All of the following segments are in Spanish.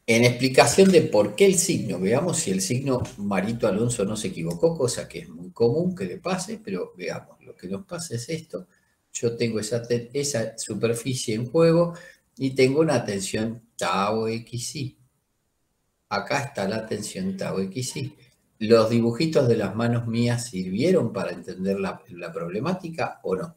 En explicación de por qué el signo, veamos si el signo Marito Alonso no se equivocó, cosa que es muy común que le pase, pero veamos, lo que nos pasa es esto. Yo tengo esa superficie en juego y tengo una tensión tau xi. Acá está la tensión tau xi. ¿Los dibujitos de las manos mías sirvieron para entender la problemática o no?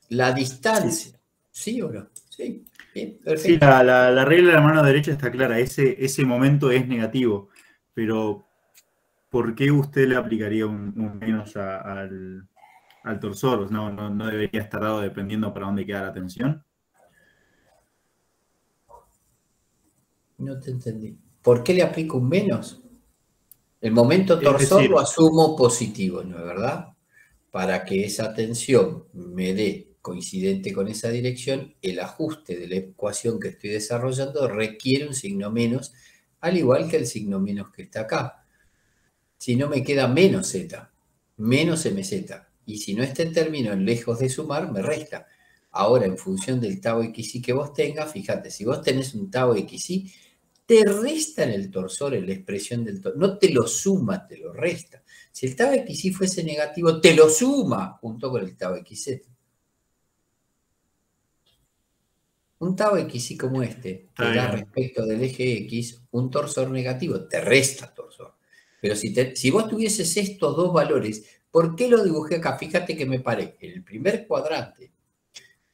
La distancia, ¿sí o no? Sí, bien, Sí, perfecto. la regla de la mano derecha está clara, ese momento es negativo, pero ¿por qué usted le aplicaría un menos al torsor? No debería estar dado dependiendo para dónde queda la tensión. No te entendí. ¿Por qué le aplico un menos? El momento Es torsor lo decir, asumo positivo, ¿no es verdad? Para que esa tensión me dé coincidente con esa dirección, el ajuste de la ecuación que estoy desarrollando requiere un signo menos, al igual que el signo menos que está acá. Si no me queda menos z, menos mz. Y si no este término lejos de sumar, me resta. Ahora, en función del tau xi que vos tengas, fíjate, si vos tenés un tau xi, te resta en el torsor, en la expresión del torsor. No te lo suma, te lo resta. Si el tau xi fuese negativo, te lo suma junto con el tau xz. Un tau xi como este te está da bien. respecto del eje x un torsor negativo, te resta torsor. Pero si vos tuvieses estos dos valores, ¿por qué lo dibujé acá? Fíjate que me paré en el primer cuadrante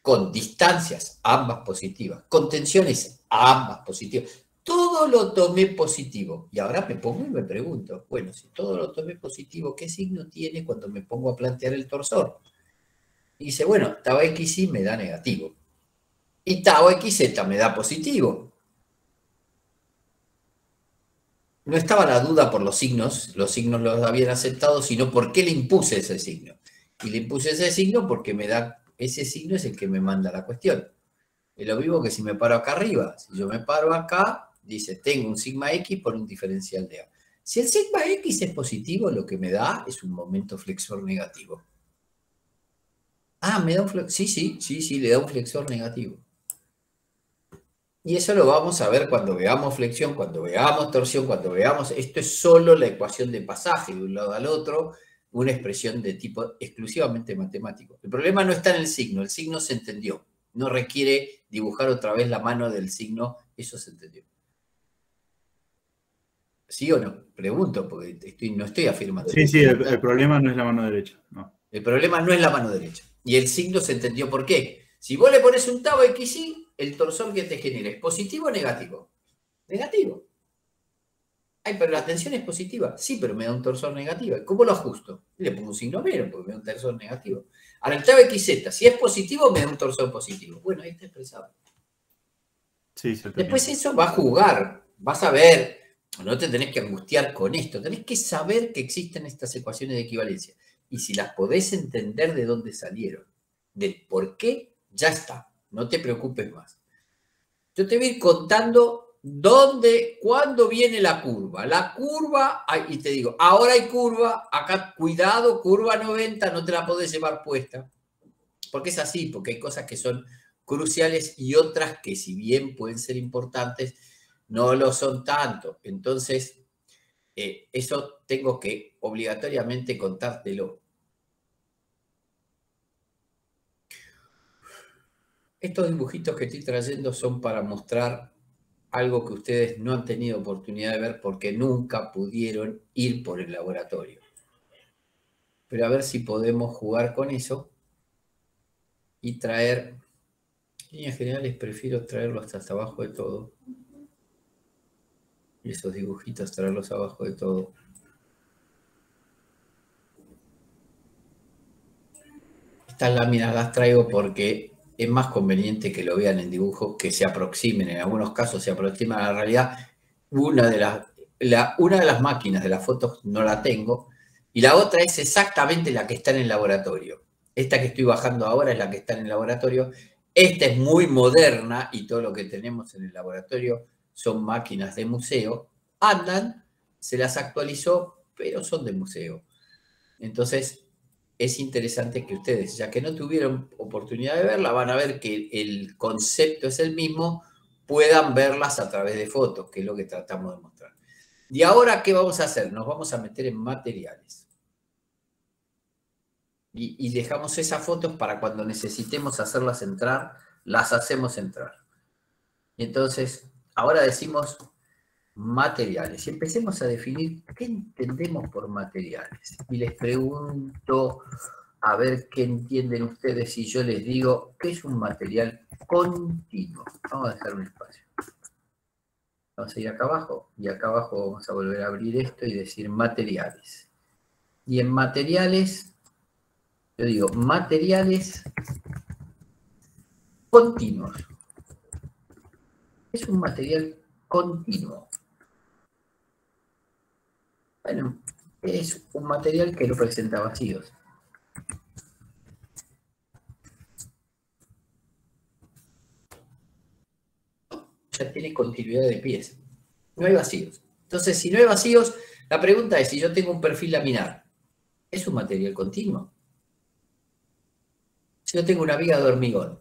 con distancias ambas positivas, con tensiones ambas positivas. Todo lo tomé positivo. Y ahora me pongo y me pregunto, bueno, si todo lo tomé positivo, ¿qué signo tiene cuando me pongo a plantear el torsor? Y dice, bueno, tau xi me da negativo. Y tau xz me da positivo. No estaba la duda por los signos los habían aceptado, sino por qué le impuse ese signo. Y le impuse ese signo porque ese signo es el que me manda la cuestión. Es lo mismo que si me paro acá arriba. Si yo me paro acá, dice, tengo un sigma x por un diferencial de A. Si el sigma x es positivo, lo que me da es un momento flexor negativo. Ah, me da un flexor. Sí, le da un flexor negativo. Y eso lo vamos a ver cuando veamos flexión, cuando veamos torsión, cuando veamos... Esto es solo la ecuación de pasaje de un lado al otro, una expresión de tipo exclusivamente matemático. El problema no está en el signo se entendió. No requiere dibujar otra vez la mano del signo, eso se entendió. ¿Sí o no? Pregunto, porque no estoy afirmando, Sí, estoy sí, el preguntando. problema no es la mano derecha. No. El problema no es la mano derecha. Y el signo se entendió por qué. Si vos le pones un tau xy, el torsor que te genera es positivo o negativo. Negativo. Ay, pero la tensión es positiva. Sí, pero me da un torsor negativo. ¿Cómo lo ajusto? Le pongo un signo menos porque me da un torsor negativo. Ahora, el tau xz, si es positivo, me da un torsor positivo. Bueno, ahí está expresado. Sí, se entendió. Después eso va a jugar. Vas a ver, no te tenés que angustiar con esto. Tenés que saber que existen estas ecuaciones de equivalencia. Y si las podés entender de dónde salieron, del por qué, ya está. No te preocupes más. Yo te voy a ir contando cuándo viene la curva. La curva, y te digo, ahora hay curva, acá cuidado, curva 90, no te la podés llevar puesta. Porque es así, porque hay cosas que son cruciales y otras que si bien pueden ser importantes, no lo son tanto. Entonces, eso tengo que obligatoriamente contártelo. Estos dibujitos que estoy trayendo son para mostrar algo que ustedes no han tenido oportunidad de ver porque nunca pudieron ir por el laboratorio. Pero a ver si podemos jugar con eso y traer, en líneas generales prefiero traerlos hasta abajo de todo. Y esos dibujitos traerlos abajo de todo. Estas láminas las traigo porque es más conveniente que lo vean en dibujo, que se aproximen, en algunos casos se aproximan a la realidad. Una de las máquinas de las fotos no la tengo, y la otra es exactamente la que está en el laboratorio. Esta que estoy bajando ahora es la que está en el laboratorio. Esta es muy moderna y todo lo que tenemos en el laboratorio son máquinas de museo. Andan, se las actualizó, pero son de museo. Entonces, es interesante que ustedes, ya que no tuvieron oportunidad de verla, van a ver que el concepto es el mismo, puedan verlas a través de fotos, que es lo que tratamos de mostrar. Y ahora, ¿qué vamos a hacer? Nos vamos a meter en materiales. Y dejamos esas fotos para cuando necesitemos hacerlas entrar, las hacemos entrar. Y entonces, ahora decimos materiales. Y empecemos a definir qué entendemos por materiales. Y les pregunto, a ver qué entienden ustedes si yo les digo qué es un material continuo. Vamos a dejar un espacio. Vamos a ir acá abajo, y acá abajo vamos a volver a abrir esto y decir materiales. Y en materiales, yo digo materiales continuos. Es un material continuo. Bueno, es un material que no presenta vacíos. Ya tiene continuidad de pieza. No hay vacíos. Entonces, si no hay vacíos, la pregunta es, si yo tengo un perfil laminar, ¿es un material continuo? Si yo tengo una viga de hormigón,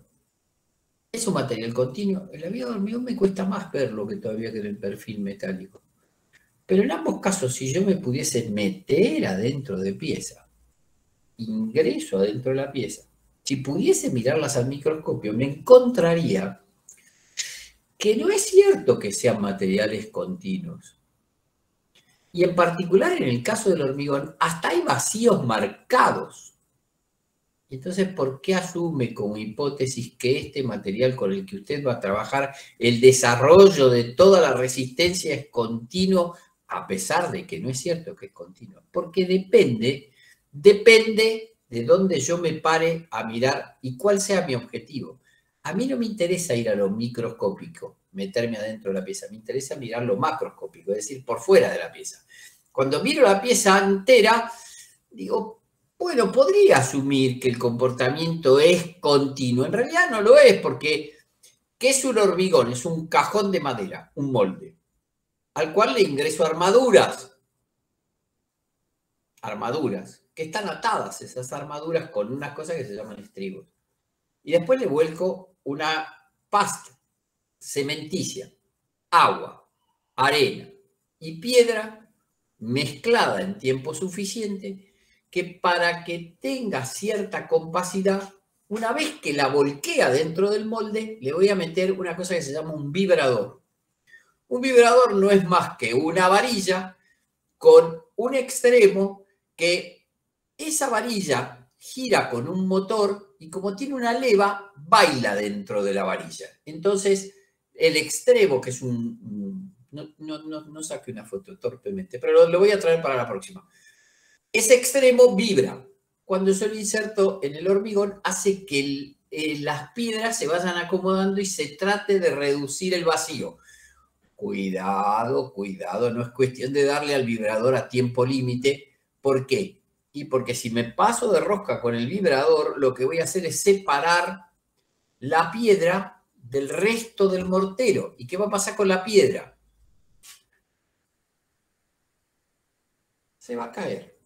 ¿es un material continuo? En la viga de hormigón me cuesta más verlo que todavía que en el perfil metálico. Pero en ambos casos, si yo me pudiese meter adentro de pieza, ingreso adentro de la pieza, si pudiese mirarlas al microscopio, me encontraría que no es cierto que sean materiales continuos. Y en particular en el caso del hormigón, hasta hay vacíos marcados. Entonces, ¿por qué asume como hipótesis que este material con el que usted va a trabajar, el desarrollo de toda la resistencia es continuo, a pesar de que no es cierto que es continuo? Porque depende de dónde yo me pare a mirar y cuál sea mi objetivo. A mí no me interesa ir a lo microscópico, meterme adentro de la pieza, me interesa mirar lo macroscópico, es decir, por fuera de la pieza. Cuando miro la pieza entera, digo, bueno, podría asumir que el comportamiento es continuo. En realidad no lo es, porque ¿qué es un hormigón? Es un cajón de madera, un molde, al cual le ingreso armaduras. Armaduras, que están atadas esas armaduras con unas cosas que se llaman estribos. Y después le vuelco una pasta cementicia, agua, arena y piedra mezclada en tiempo suficiente que para que tenga cierta compacidad, una vez que la volquea dentro del molde, le voy a meter una cosa que se llama un vibrador. Un vibrador no es más que una varilla con un extremo que esa varilla gira con un motor y como tiene una leva, baila dentro de la varilla. Entonces, el extremo, que es un... No saqué una foto torpemente, pero lo voy a traer para la próxima. Ese extremo vibra. Cuando yo lo inserto en el hormigón, hace que las piedras se vayan acomodando y se trate de reducir el vacío. Cuidado, cuidado, no es cuestión de darle al vibrador a tiempo límite. ¿Por qué? Y porque si me paso de rosca con el vibrador, lo que voy a hacer es separar la piedra del resto del mortero. ¿Y qué va a pasar con la piedra? Se va a caer.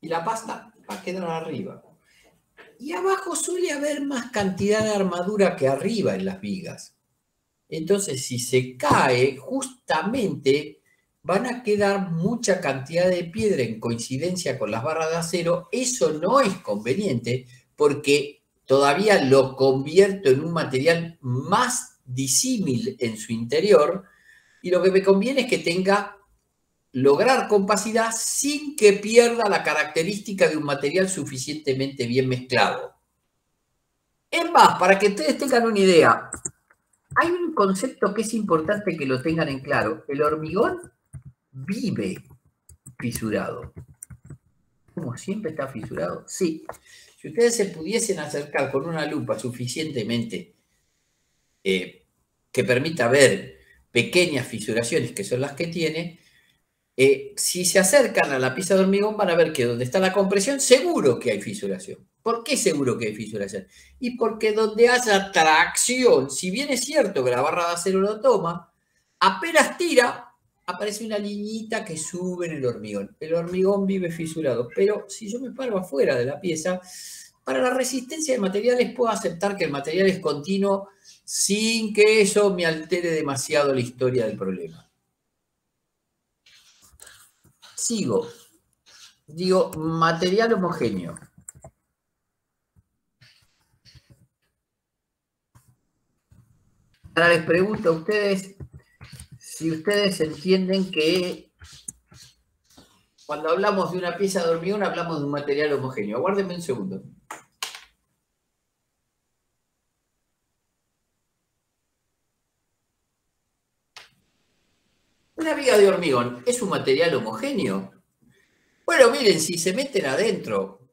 Y la pasta va a quedar arriba. Y abajo suele haber más cantidad de armadura que arriba en las vigas. Entonces, si se cae, justamente van a quedar mucha cantidad de piedra en coincidencia con las barras de acero. Eso no es conveniente porque todavía lo convierto en un material más disímil en su interior y lo que me conviene es que tenga lograr compacidad sin que pierda la característica de un material suficientemente bien mezclado. Es más, para que ustedes tengan una idea, hay un concepto que es importante que lo tengan en claro. El hormigón vive fisurado. ¿Cómo siempre está fisurado? Sí. Si ustedes se pudiesen acercar con una lupa suficientemente que permita ver pequeñas fisuraciones, que son las que tiene, si se acercan a la pieza de hormigón van a ver que donde está la compresión seguro que hay fisuración. ¿Por qué seguro que hay fisuración? Y porque donde haya tracción, si bien es cierto que la barra de acero lo toma, apenas tira, aparece una liñita que sube en el hormigón. El hormigón vive fisurado, pero si yo me paro afuera de la pieza, Para la resistencia de materiales puedo aceptar que el material es continuo sin que eso me altere demasiado la historia del problema. Sigo. Digo, material homogéneo. Ahora les pregunto a ustedes si ustedes entienden que cuando hablamos de una pieza de hormigón hablamos de un material homogéneo. Aguárdenme un segundo. Una viga de hormigón es un material homogéneo. Bueno, miren, si se meten adentro,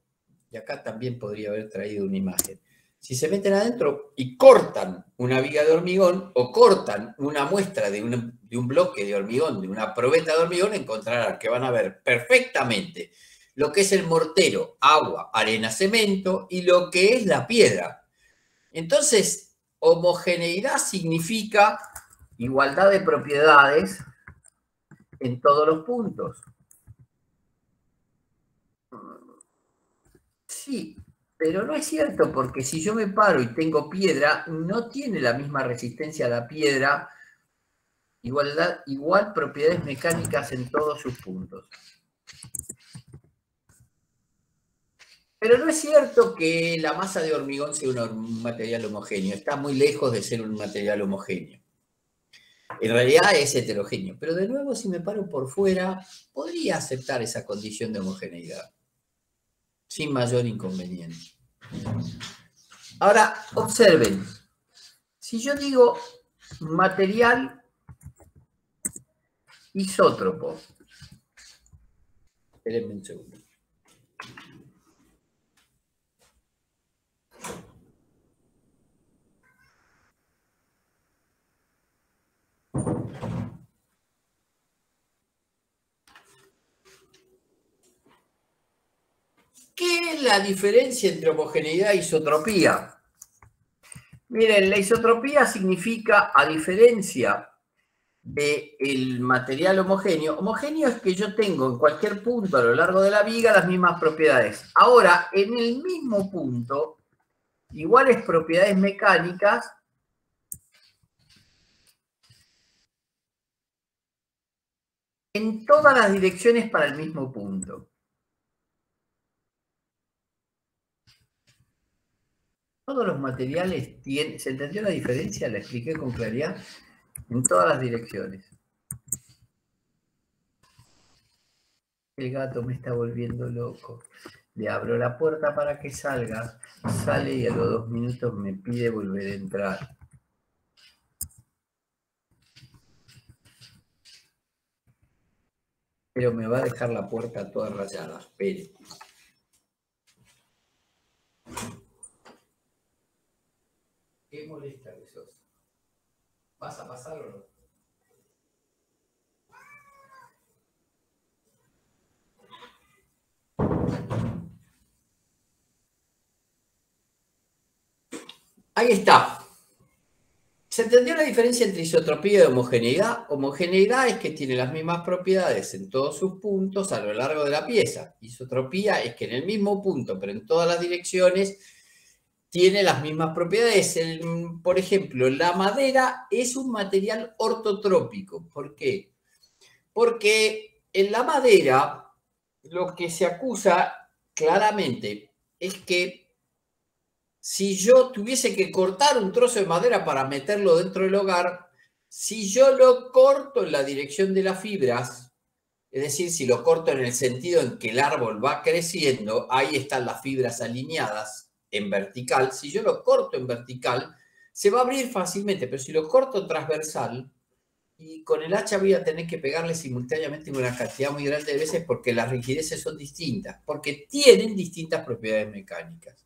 y acá también podría haber traído una imagen, si se meten adentro y cortan una viga de hormigón o cortan una muestra de un bloque de hormigón, de una probeta de hormigón, encontrarán que van a ver perfectamente lo que es el mortero, agua, arena, cemento y lo que es la piedra. Entonces, homogeneidad significa igualdad de propiedades en todos los puntos. Sí, pero no es cierto, porque si yo me paro y tengo piedra, no tiene la misma resistencia a la piedra, igual propiedades mecánicas en todos sus puntos. Pero no es cierto que la masa de hormigón sea un material homogéneo, está muy lejos de ser un material homogéneo. En realidad es heterogéneo, pero de nuevo si me paro por fuera, podría aceptar esa condición de homogeneidad, sin mayor inconveniente. Ahora, observen, si yo digo material isótropo, espérenme un segundo. ¿Qué es la diferencia entre homogeneidad e isotropía? Miren, la isotropía significa, a diferencia del material homogéneo, homogéneo es que yo tengo en cualquier punto a lo largo de la viga las mismas propiedades. Ahora, en el mismo punto, iguales propiedades mecánicas en todas las direcciones para el mismo punto. Todos los materiales tienen... ¿Se entendió la diferencia? ¿La expliqué con claridad? En todas las direcciones. El gato me está volviendo loco. Le abro la puerta para que salga. Sale y a los 2 minutos me pide volver a entrar. Pero me va a dejar la puerta toda rayada. Espere. ¿Qué molesta que sos? ¿Vas a pasar o no? Ahí está. ¿Se entendió la diferencia entre isotropía y homogeneidad? Homogeneidad es que tiene las mismas propiedades en todos sus puntos a lo largo de la pieza. Isotropía es que en el mismo punto, pero en todas las direcciones, tiene las mismas propiedades. Por ejemplo, la madera es un material ortotrópico. ¿Por qué? Porque en la madera lo que se acusa claramente es que si yo tuviese que cortar un trozo de madera para meterlo dentro del hogar, si yo lo corto en la dirección de las fibras, es decir, si lo corto en el sentido en que el árbol va creciendo, ahí están las fibras alineadas en vertical. Si yo lo corto en vertical, se va a abrir fácilmente, pero si lo corto transversal, y con el hacha voy a tener que pegarle simultáneamente una cantidad muy grande de veces porque las rigideces son distintas, porque tienen distintas propiedades mecánicas.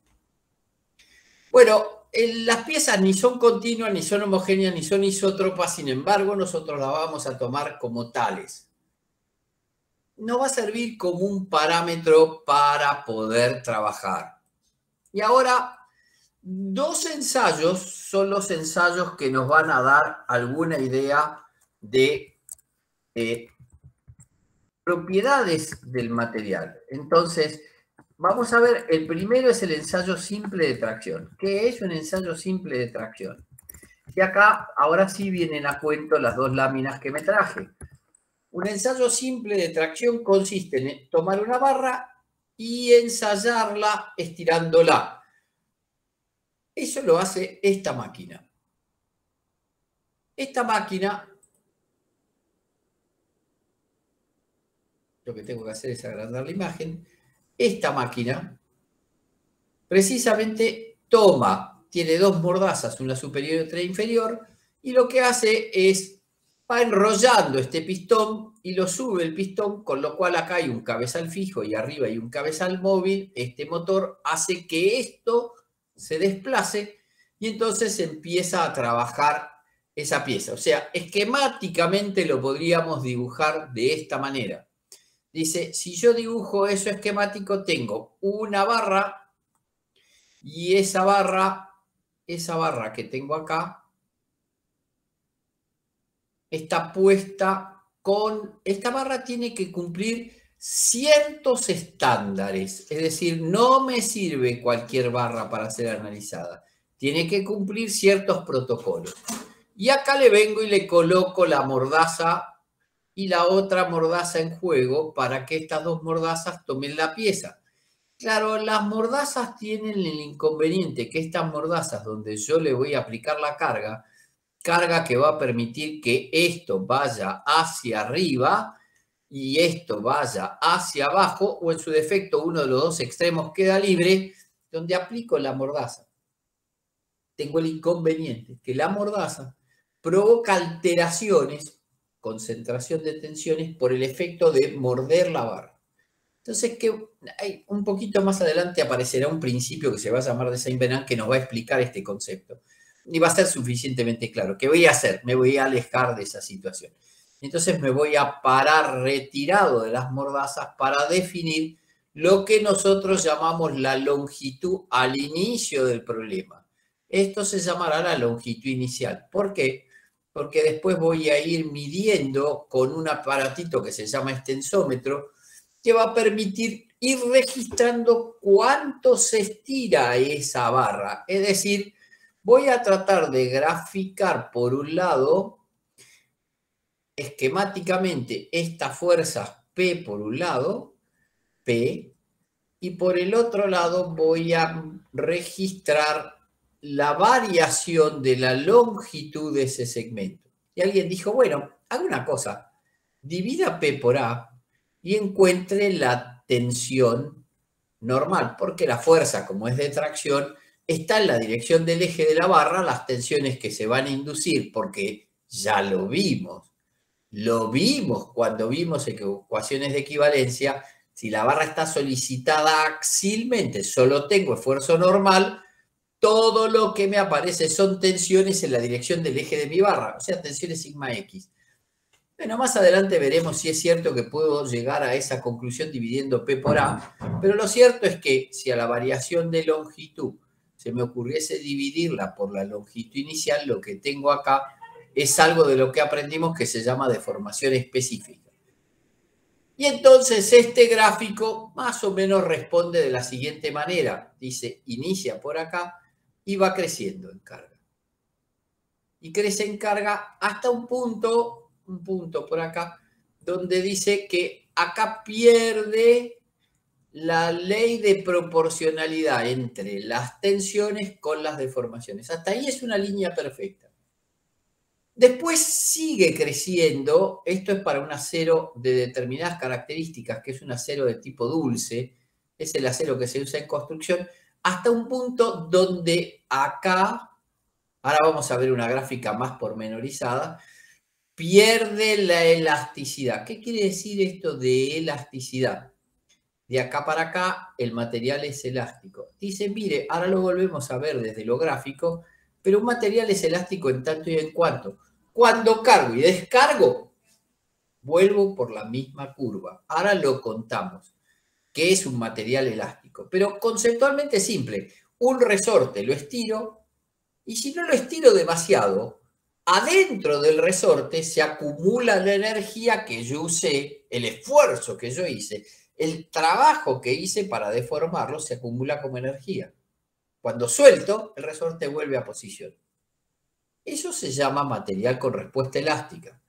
Bueno, las piezas ni son continuas, ni son homogéneas, ni son isótropas, sin embargo, nosotros las vamos a tomar como tales. Nos va a servir como un parámetro para poder trabajar. Y ahora, 2 ensayos son los ensayos que nos van a dar alguna idea de propiedades del material. Entonces, vamos a ver, el primero es el ensayo simple de tracción. ¿Qué es un ensayo simple de tracción? Y acá, ahora sí vienen a cuento las dos láminas que me traje. Un ensayo simple de tracción consiste en tomar una barra y ensayarla estirándola. Eso lo hace esta máquina. Esta máquina, lo que tengo que hacer es agrandar la imagen. Esta máquina precisamente tiene dos mordazas, una superior y otra inferior, y lo que hace es, va enrollando este pistón y lo sube el pistón, con lo cual acá hay un cabezal fijo y arriba hay un cabezal móvil. Este motor hace que esto se desplace y entonces empieza a trabajar esa pieza. O sea, esquemáticamente lo podríamos dibujar de esta manera. Dice, si yo dibujo eso esquemático, tengo una barra y esa barra que tengo acá, está puesta con... Esta barra tiene que cumplir ciertos estándares. Es decir, no me sirve cualquier barra para ser analizada. Tiene que cumplir ciertos protocolos. Y acá le vengo y le coloco la mordaza y la otra mordaza en juego para que estas dos mordazas tomen la pieza. Claro, las mordazas tienen el inconveniente que estas mordazas donde yo le voy a aplicar la carga que va a permitir que esto vaya hacia arriba y esto vaya hacia abajo, o en su defecto uno de los dos extremos queda libre, donde aplico la mordaza. Tengo el inconveniente que la mordaza provoca alteraciones, concentración de tensiones por el efecto de morder la barra. Entonces, un poquito más adelante aparecerá un principio que se va a llamar de Saint-Venant que nos va a explicar este concepto. Y va a ser suficientemente claro. ¿Qué voy a hacer? Me voy a alejar de esa situación. Entonces me voy a parar retirado de las mordazas para definir lo que nosotros llamamos la longitud al inicio del problema. Esto se llamará la longitud inicial. ¿Por qué? Porque después voy a ir midiendo con un aparatito que se llama extensómetro, que va a permitir ir registrando cuánto se estira esa barra. Es decir, voy a tratar de graficar por un lado, esquemáticamente, estas fuerzas P por un lado, P, y por el otro lado voy a registrar la variación de la longitud de ese segmento. Y alguien dijo, bueno, haga una cosa, divida P por A y encuentre la tensión normal, porque la fuerza, como es de tracción, está en la dirección del eje de la barra. Las tensiones que se van a inducir, porque ya lo vimos cuando vimos ecuaciones de equivalencia, si la barra está solicitada axilmente, solo tengo esfuerzo normal, todo lo que me aparece son tensiones en la dirección del eje de mi barra, o sea, tensiones sigma X. Bueno, más adelante veremos si es cierto que puedo llegar a esa conclusión dividiendo P por A, pero lo cierto es que si a la variación de longitud se me ocurriese dividirla por la longitud inicial, lo que tengo acá es algo de lo que aprendimos que se llama deformación específica. Y entonces este gráfico más o menos responde de la siguiente manera. Dice, inicia por acá y va creciendo en carga. Y crece en carga hasta un punto por acá, donde dice que acá pierde la ley de proporcionalidad entre las tensiones con las deformaciones. Hasta ahí es una línea perfecta. Después sigue creciendo, esto es para un acero de determinadas características, que es un acero de tipo dulce, es el acero que se usa en construcción, hasta un punto donde acá, ahora vamos a ver una gráfica más pormenorizada, pierde la elasticidad. ¿Qué quiere decir esto de elasticidad? De acá para acá el material es elástico. Dice, mire, ahora lo volvemos a ver desde lo gráfico, pero un material es elástico en tanto y en cuanto. Cuando cargo y descargo, vuelvo por la misma curva. Ahora lo contamos, que es un material elástico. Pero conceptualmente simple. Un resorte lo estiro y si no lo estiro demasiado, adentro del resorte se acumula la energía que yo usé, el esfuerzo que yo hice, el trabajo que hice para deformarlo se acumula como energía. Cuando suelto, el resorte vuelve a posición. Eso se llama material con respuesta elástica.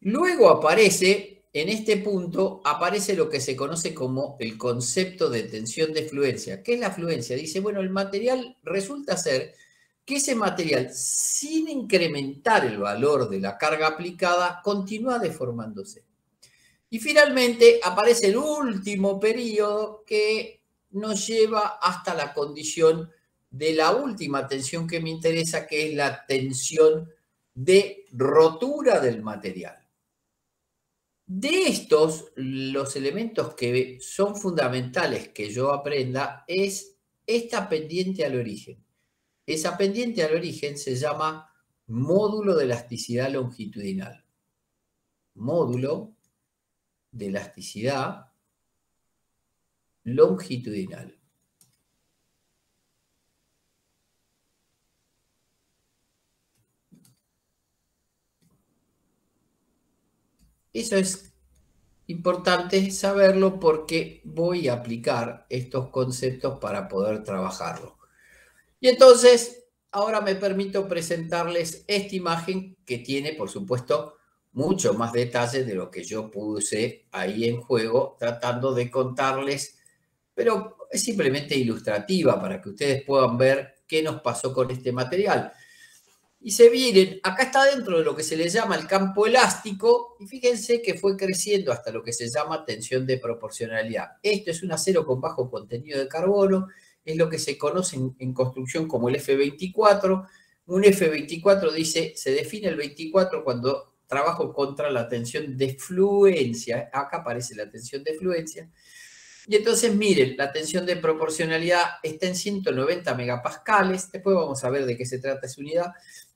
Luego aparece, en este punto, aparece lo que se conoce como el concepto de tensión de fluencia. ¿Qué es la fluencia? Dice, bueno, el material resulta ser que ese material, sin incrementar el valor de la carga aplicada, continúa deformándose. Y finalmente aparece el último periodo que nos lleva hasta la condición de la última tensión que me interesa, que es la tensión de rotura del material. De estos, los elementos que son fundamentales que yo aprenda es esta pendiente al origen. Esa pendiente al origen se llama módulo de elasticidad longitudinal. Módulo de elasticidad longitudinal. Eso es importante saberlo porque voy a aplicar estos conceptos para poder trabajarlo. Y entonces, ahora me permito presentarles esta imagen que tiene, por supuesto, mucho más detalles de lo que yo puse ahí en juego, tratando de contarles, pero es simplemente ilustrativa para que ustedes puedan ver qué nos pasó con este material. Y se miren, acá está dentro de lo que se le llama el campo elástico, y fíjense que fue creciendo hasta lo que se llama tensión de proporcionalidad. Esto es un acero con bajo contenido de carbono, es lo que se conoce en construcción como el F24. Un F24 dice, se define el 24 cuando trabajo contra la tensión de fluencia. Acá aparece la tensión de fluencia. Y entonces, miren, la tensión de proporcionalidad está en 190 megapascales. Después vamos a ver de qué se trata esa unidad.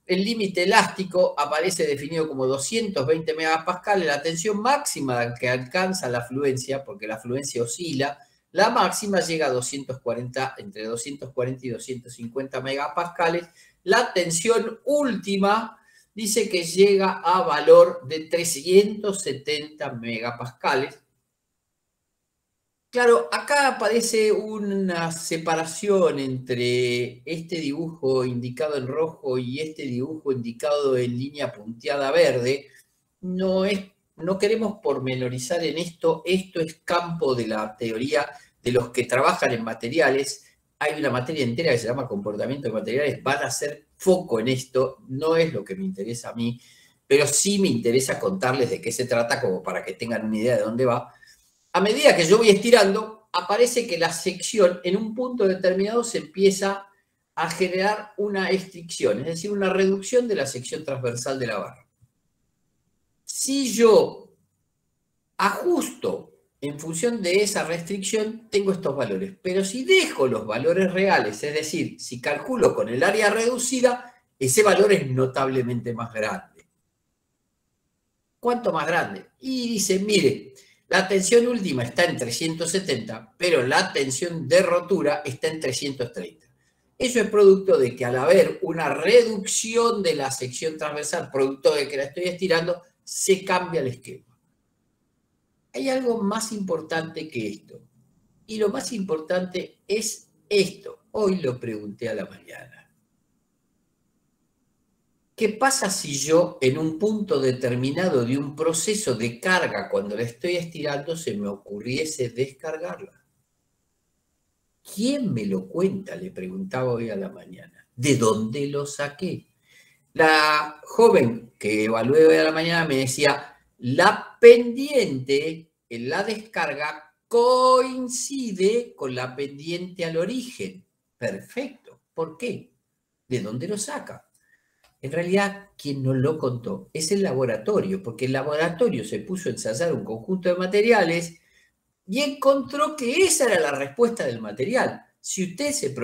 El límite elástico aparece definido como 220 megapascales. La tensión máxima que alcanza la fluencia, porque la fluencia oscila, la máxima llega a 240, entre 240 y 250 megapascales. La tensión última dice que llega a valor de 370 megapascales. Claro, acá aparece una separación entre este dibujo indicado en rojo y este dibujo indicado en línea punteada verde. No queremos pormenorizar en esto. Esto es campo de la teoría de los que trabajan en materiales. Hay una materia entera que se llama comportamiento de materiales. Van a hacer foco en esto. No es lo que me interesa a mí, pero sí me interesa contarles de qué se trata como para que tengan una idea de dónde va. A medida que yo voy estirando, aparece que la sección en un punto determinado se empieza a generar una estricción, es decir, una reducción de la sección transversal de la barra. Si yo ajusto en función de esa restricción, tengo estos valores. Pero si dejo los valores reales, es decir, si calculo con el área reducida, ese valor es notablemente más grande. ¿Cuánto más grande? Y dice, mire, la tensión última está en 370, pero la tensión de rotura está en 330. Eso es producto de que al haber una reducción de la sección transversal, producto de que la estoy estirando, se cambia el esquema. Hay algo más importante que esto. Y lo más importante es esto. Hoy lo pregunté a la mañana. ¿Qué pasa si yo en un punto determinado de un proceso de carga, cuando la estoy estirando, se me ocurriese descargarla? ¿Quién me lo cuenta? Le preguntaba hoy a la mañana. ¿De dónde lo saqué? La joven que evalué hoy a la mañana me decía, la pendiente en la descarga coincide con la pendiente al origen. Perfecto. ¿Por qué? ¿De dónde lo saca? En realidad, quien nos lo contó es el laboratorio, porque el laboratorio se puso a ensayar un conjunto de materiales y encontró que esa era la respuesta del material. Si usted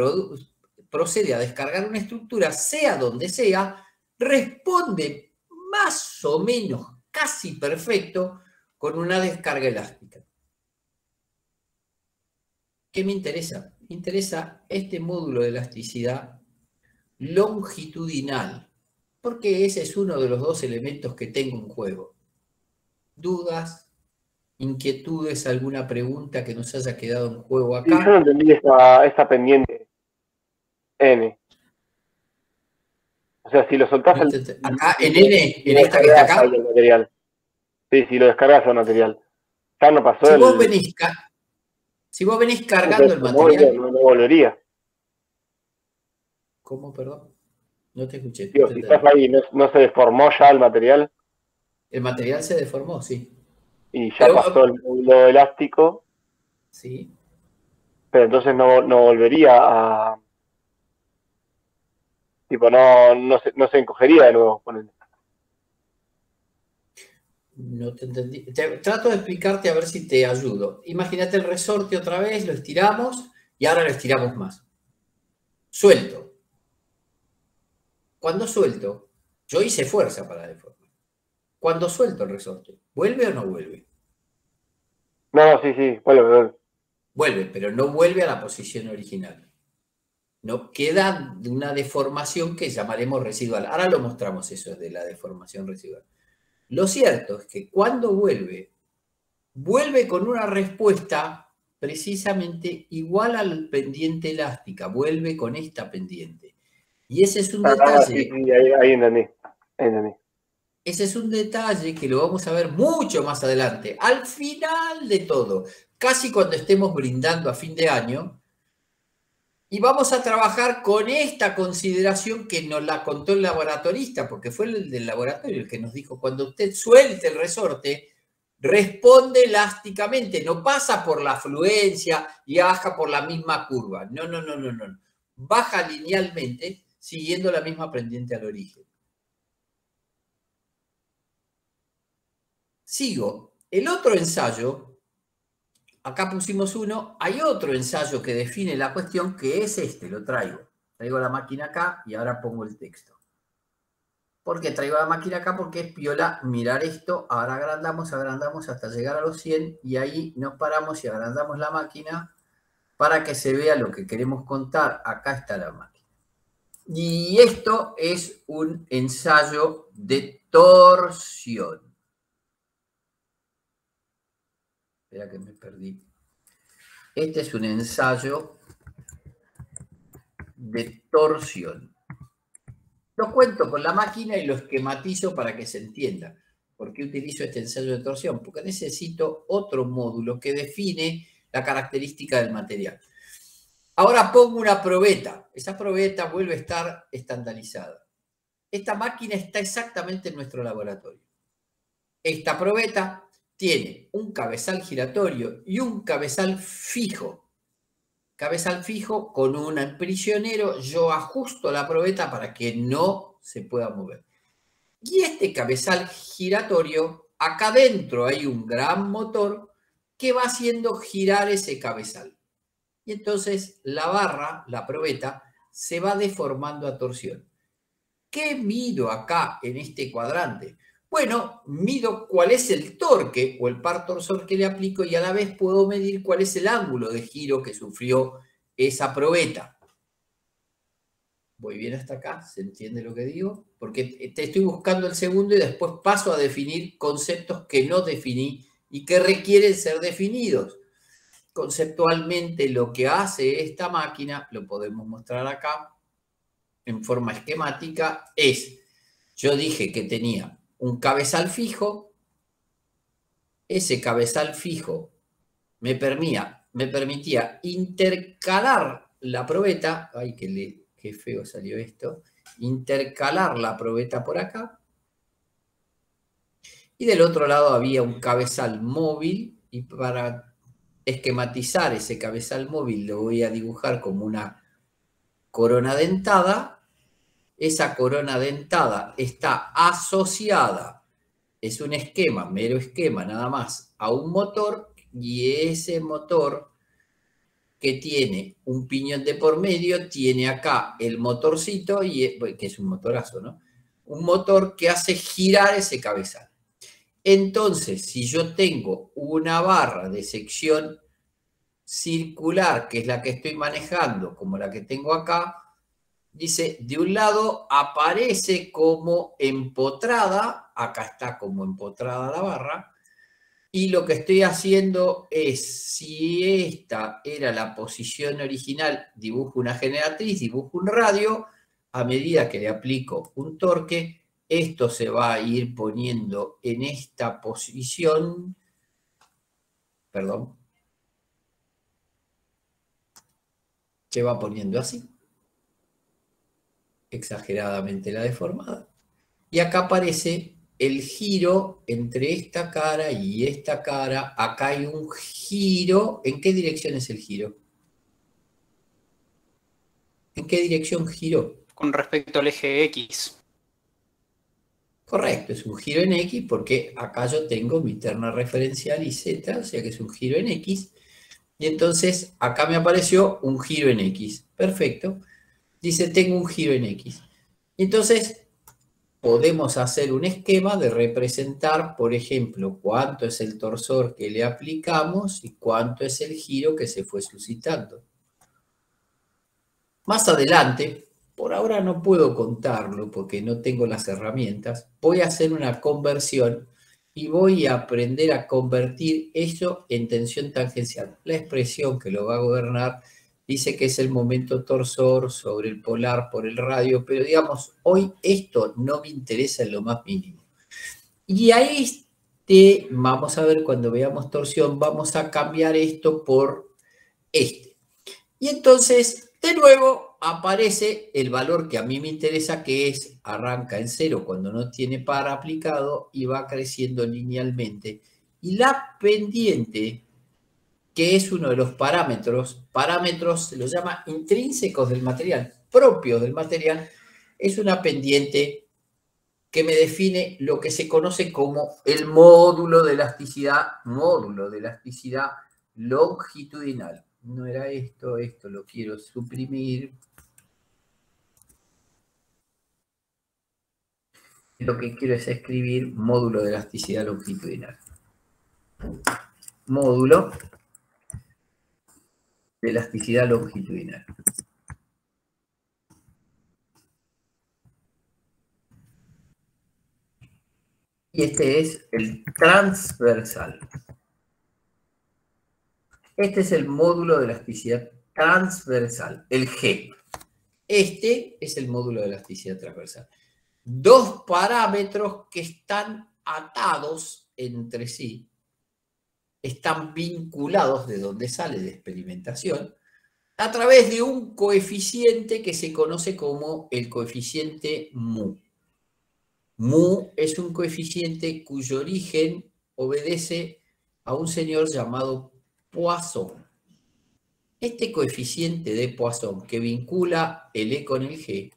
procede a descargar una estructura, sea donde sea, responde más o menos casi perfecto con una descarga elástica. ¿Qué me interesa? Me interesa este módulo de elasticidad longitudinal, porque ese es uno de los dos elementos que tengo en juego. ¿Dudas? inquietudes, alguna pregunta que nos haya quedado en juego Sí, yo acá. no entendí esta pendiente N. O sea, si lo soltás Acá en N, lo en esta que está descargas ahí acá, el material. Sí, si lo descargas al material. Ya no pasó si vos el... venís, si vos venís Se cargando el deformó y material, no volvería. ¿cómo, perdón? No te escuché, no Digo, te si estás entendí. ahí, no se deformó ya el material El material se deformó, sí. y ya pasó Pero, el módulo elástico, sí, pero entonces no volvería a... Tipo, no se encogería de nuevo. Ponele. no te entendí. Trato de explicarte a ver si te ayudo. Imagínate el resorte otra vez, lo estiramos y ahora lo estiramos más. Suelto. Cuando suelto, yo hice fuerza para deformar. Cuando suelto el resorte, ¿vuelve o no vuelve? No, sí, vuelve. Vuelve, pero no vuelve a la posición original. No queda de una deformación que llamaremos residual. Ahora lo mostramos eso de la deformación residual. Lo cierto es que cuando vuelve, vuelve con una respuesta precisamente igual al pendiente elástica, vuelve con esta pendiente. Y ese es un detalle, Sí, ahí entendí. ese es un detalle que lo vamos a ver mucho más adelante, al final de todo, casi cuando estemos brindando a fin de año, y vamos a trabajar con esta consideración que nos la contó el laboratorista, porque fue el del laboratorio el que nos dijo, cuando usted suelte el resorte, responde elásticamente, no pasa por la fluencia y baja por la misma curva. No. Baja linealmente siguiendo la misma pendiente al origen. Sigo. El otro ensayo, acá pusimos uno, hay otro ensayo que define la cuestión que es este, lo traigo. Traigo la máquina acá y ahora pongo el texto. ¿Por qué traigo la máquina acá? Porque es piola mirar esto, ahora agrandamos hasta llegar a los 100 y ahí nos paramos y agrandamos la máquina para que se vea lo que queremos contar. Acá está la máquina. Y esto es un ensayo de torsión. Espera que me perdí. Este es un ensayo de torsión. Lo cuento con la máquina y lo esquematizo para que se entienda. ¿Por qué utilizo este ensayo de torsión? Porque necesito otro módulo que define la característica del material. Ahora pongo una probeta. Esa probeta vuelve a estar estandarizada. Esta máquina está exactamente en nuestro laboratorio. Esta probeta tiene un cabezal giratorio y un cabezal fijo. Cabezal fijo con un prisionero. Yo ajusto la probeta para que no se pueda mover. Y este cabezal giratorio, acá adentro hay un gran motor que va haciendo girar ese cabezal. Y entonces la barra, la probeta, se va deformando a torsión. ¿Qué mido acá en este cuadrante? Bueno, mido cuál es el torque o el par torsor que le aplico y a la vez puedo medir cuál es el ángulo de giro que sufrió esa probeta. ¿Voy bien hasta acá? ¿Se entiende lo que digo? Porque te estoy buscando el segundo y después paso a definir conceptos que no definí y que requieren ser definidos. Conceptualmente lo que hace esta máquina, lo podemos mostrar acá en forma esquemática, es, yo dije que tenía un cabezal fijo, ese cabezal fijo me permitía intercalar la probeta, ay, qué feo salió esto, intercalar la probeta por acá, y del otro lado había un cabezal móvil, y para esquematizar ese cabezal móvil lo voy a dibujar como una corona dentada. Esa corona dentada está asociada, es un esquema, mero esquema nada más, a un motor, y ese motor que tiene un piñón de por medio, tiene acá el motorcito, que es un motorazo, ¿no? Un motor que hace girar ese cabezal. Entonces, si yo tengo una barra de sección circular, que es la que estoy manejando, como la que tengo acá, dice, de un lado aparece como empotrada, acá está como empotrada la barra, Y lo que estoy haciendo es, si esta era la posición original, dibujo una generatriz, dibujo un radio, a medida que le aplico un torque, esto se va a ir poniendo en esta posición, perdón, se va poniendo así, exageradamente la deformada. Y acá aparece el giro entre esta cara y esta cara. Acá hay un giro. ¿En qué dirección es el giro? ¿En qué dirección giró? Con respecto al eje X. Correcto, es un giro en X porque acá yo tengo mi terna referencial y Z, o sea que es un giro en X. Y entonces acá me apareció un giro en X. Perfecto. Dice, tengo un giro en X. Y entonces podemos hacer un esquema de representar, por ejemplo, cuánto es el torsor que le aplicamos y cuánto es el giro que se fue suscitando. Más adelante, por ahora no puedo contarlo porque no tengo las herramientas, voy a hacer una conversión y voy a aprender a convertir eso en tensión tangencial. La expresión que lo va a gobernar dice que es el momento torsor sobre el polar por el radio, pero digamos, hoy esto no me interesa en lo más mínimo. Y a vamos a ver cuando veamos torsión, vamos a cambiar esto por este. Y entonces, de nuevo, aparece el valor que a mí me interesa, que es, arranca en 0 cuando no tiene par aplicado y va creciendo linealmente. Y la pendiente, que es uno de los parámetros se los llama intrínsecos del material, propios del material, es una pendiente que me define lo que se conoce como el módulo de elasticidad longitudinal. No era esto lo quiero suprimir. Lo que quiero es escribir módulo de elasticidad longitudinal. Módulo de elasticidad longitudinal. Y este es el transversal. Este es el módulo de elasticidad transversal, el G. Este es el módulo de elasticidad transversal. Dos parámetros que están atados entre sí, están vinculados de donde sale de experimentación, a través de un coeficiente que se conoce como el coeficiente mu. Mu es un coeficiente cuyo origen obedece a un señor llamado Poisson. Este coeficiente de Poisson que vincula el E con el G,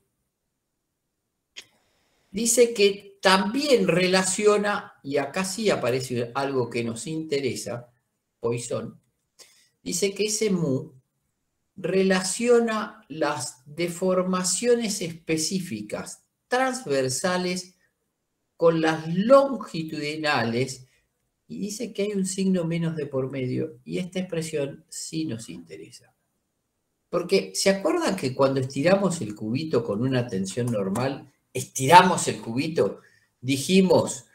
dice que también relaciona, y acá sí aparece algo que nos interesa, Poisson, dice que ese mu relaciona las deformaciones específicas transversales con las longitudinales y dice que hay un signo menos de por medio y esta expresión sí nos interesa. Porque, ¿se acuerdan que cuando estiramos el cubito con una tensión normal, estiramos el cubito, dijimos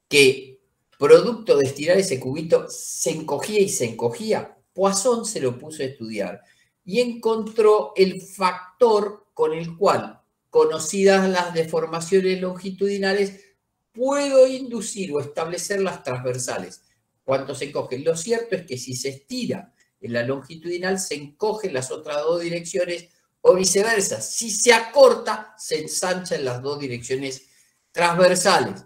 que producto de estirar ese cubito se encogía y se encogía? Poisson se lo puso a estudiar y encontró el factor con el cual, conocidas las deformaciones longitudinales, puedo inducir o establecer las transversales. ¿Cuánto se encoge? Lo cierto es que si se estira en la longitudinal, se encoge en las otras dos direcciones o viceversa. Si se acorta, se ensancha en las dos direcciones transversales.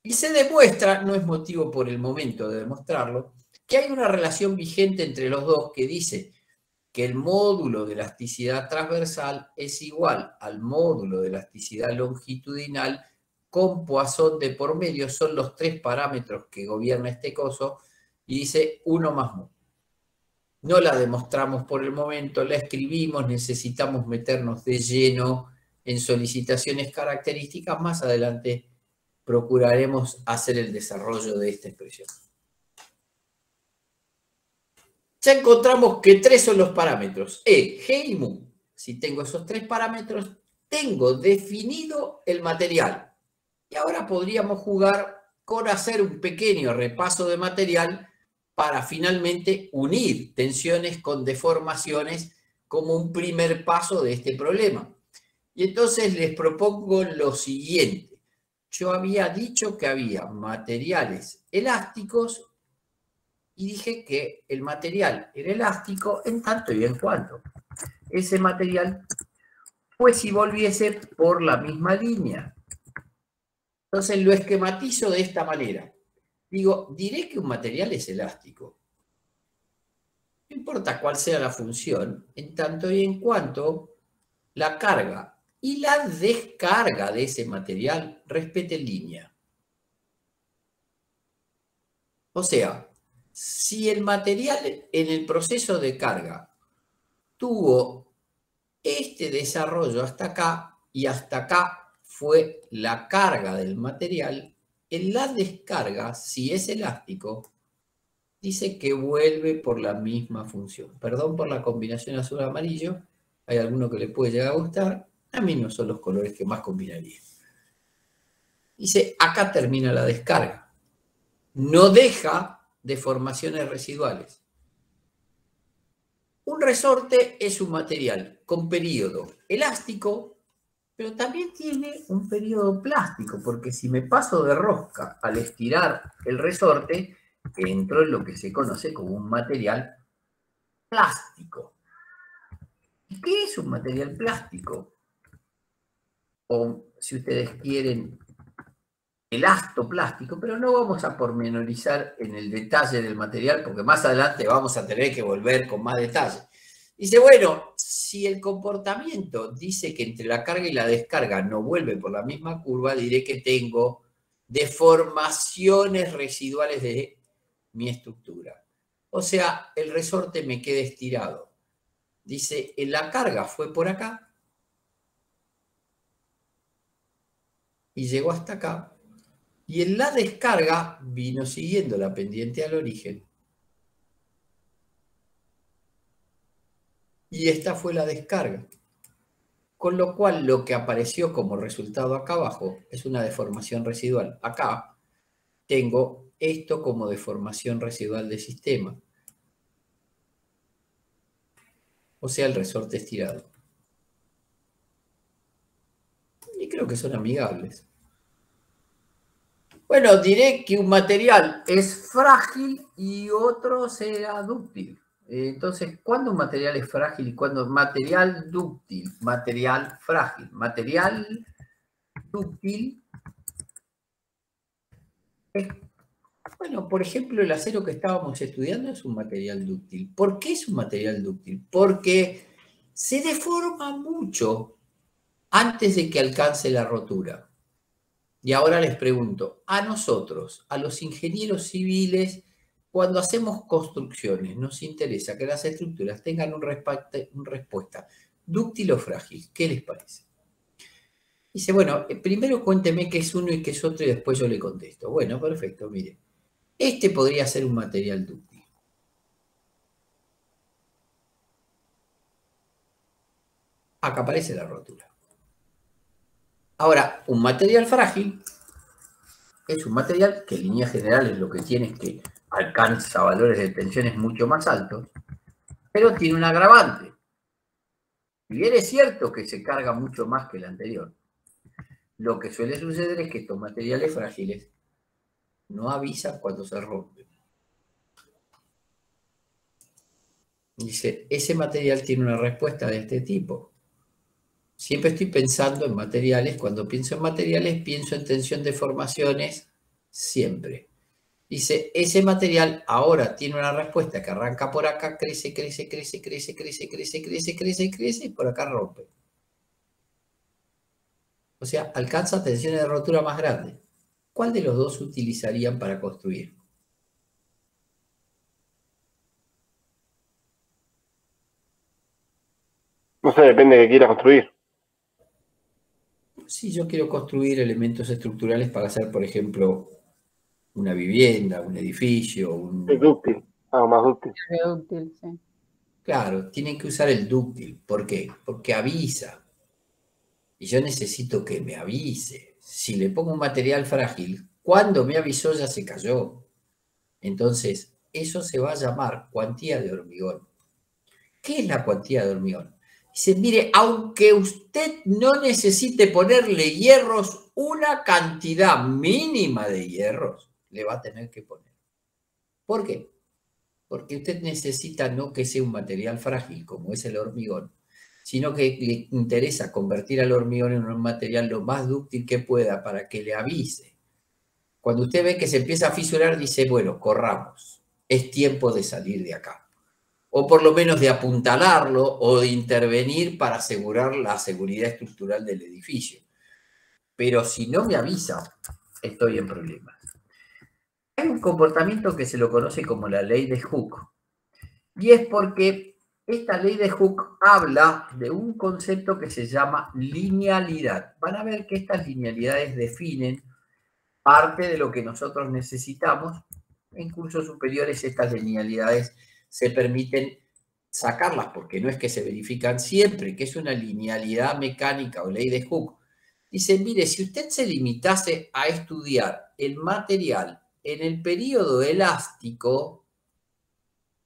Y se demuestra, no es motivo por el momento de demostrarlo, que hay una relación vigente entre los dos que dice que el módulo de elasticidad transversal es igual al módulo de elasticidad longitudinal con Poisson de por medio. Son los tres parámetros que gobierna este coso y dice 1 más mu. No la demostramos por el momento, la escribimos, necesitamos meternos de lleno en solicitaciones características. Más adelante procuraremos hacer el desarrollo de esta expresión. Ya encontramos que 3 son los parámetros, E, G y mu. Si tengo esos 3 parámetros, tengo definido el material. Y ahora podríamos jugar con hacer un pequeño repaso de material para finalmente unir tensiones con deformaciones como un primer paso de este problema. Y entonces les propongo lo siguiente. Yo había dicho que había materiales elásticos y dije que el material era elástico en tanto y en cuanto ese material fuese y volviese por la misma línea. Entonces lo esquematizo de esta manera. Digo, diré que un material es elástico. No importa cuál sea la función, en tanto y en cuanto la carga y la descarga de ese material respeten línea. O sea, si el material en el proceso de carga tuvo este desarrollo hasta acá y hasta acá fue la carga del material, en la descarga, si es elástico, dice que vuelve por la misma función. Perdón por la combinación azul-amarillo, hay alguno que le puede llegar a gustar, a mí no son los colores que más combinaría. Dice, acá termina la descarga. No deja deformaciones residuales. Un resorte es un material con período elástico, pero también tiene un período plástico, porque si me paso de rosca al estirar el resorte, entro en lo que se conoce como un material plástico. ¿Y qué es un material plástico? O, si ustedes quieren, elastoplástico, pero no vamos a pormenorizar en el detalle del material, porque más adelante vamos a tener que volver con más detalle. Dice, bueno, si el comportamiento dice que entre la carga y la descarga no vuelve por la misma curva, diré que tengo deformaciones residuales de mi estructura. O sea, el resorte me queda estirado. Dice, la carga fue por acá y llegó hasta acá. Y en la descarga vino siguiendo la pendiente al origen. Y esta fue la descarga. Con lo cual, lo que apareció como resultado acá abajo es una deformación residual. Acá tengo esto como deformación residual del sistema. O sea, el resorte estirado. Y creo que son amigables. Bueno, diré que un material es frágil y otro será dúctil. Entonces, ¿cuándo un material es frágil y cuándo material dúctil? Material frágil. Material dúctil es, bueno, por ejemplo, el acero que estábamos estudiando es un material dúctil. ¿Por qué es un material dúctil? Porque se deforma mucho antes de que alcance la rotura. Y ahora les pregunto, a nosotros, a los ingenieros civiles, cuando hacemos construcciones, nos interesa que las estructuras tengan una respuesta dúctil o frágil. ¿Qué les parece? Dice, bueno, primero cuénteme qué es uno y qué es otro y después yo le contesto. Bueno, perfecto, mire. Este podría ser un material dúctil. Acá aparece la rotura. Ahora, un material frágil es un material que en líneas generales lo que tiene es que alcanza valores de tensiones mucho más altos, pero tiene un agravante. Si bien es cierto que se carga mucho más que el anterior, lo que suele suceder es que estos materiales frágiles no avisan cuando se rompen. Dice, ese material tiene una respuesta de este tipo. Siempre estoy pensando en materiales. Cuando pienso en materiales, pienso en tensión de formaciones, siempre. Dice, ese material ahora tiene una respuesta que arranca por acá, crece, crece, crece, crece, crece, crece, crece, crece, crece, y por acá rompe. O sea, alcanza tensiones de rotura más grandes. ¿Cuál de los dos utilizarían para construir? No sé, depende de qué quieras construir. Si yo quiero construir elementos estructurales para hacer, por ejemplo, una vivienda, un edificio, Es dúctil, algo más dúctil. Útil, sí. Claro, tienen que usar el dúctil. ¿Por qué? Porque avisa. Y yo necesito que me avise. Si le pongo un material frágil, Cuando me avisó ya se cayó. Entonces, eso se va a llamar cuantía de hormigón. ¿Qué es la cuantía de hormigón? Dice, mire, aunque usted no necesite ponerle hierros, una cantidad mínima de hierros le va a tener que poner. ¿Por qué? Porque usted necesita no que sea un material frágil como es el hormigón, sino que le interesa convertir al hormigón en un material lo más dúctil que pueda para que le avise. Cuando usted ve que se empieza a fisurar, dice, bueno, corramos, es tiempo de salir de acá. O por lo menos de apuntalarlo o de intervenir para asegurar la seguridad estructural del edificio. Pero si no me avisa, estoy en problemas. Hay un comportamiento que se lo conoce como la ley de Hooke. Y es porque esta ley de Hooke habla de un concepto que se llama linealidad. Van a ver que estas linealidades definen parte de lo que nosotros necesitamos. En cursos superiores estas linealidades se permiten sacarlas porque no es que se verifican siempre, que es una linealidad mecánica o ley de Hooke. Dice, mire, si usted se limitase a estudiar el material en el periodo elástico,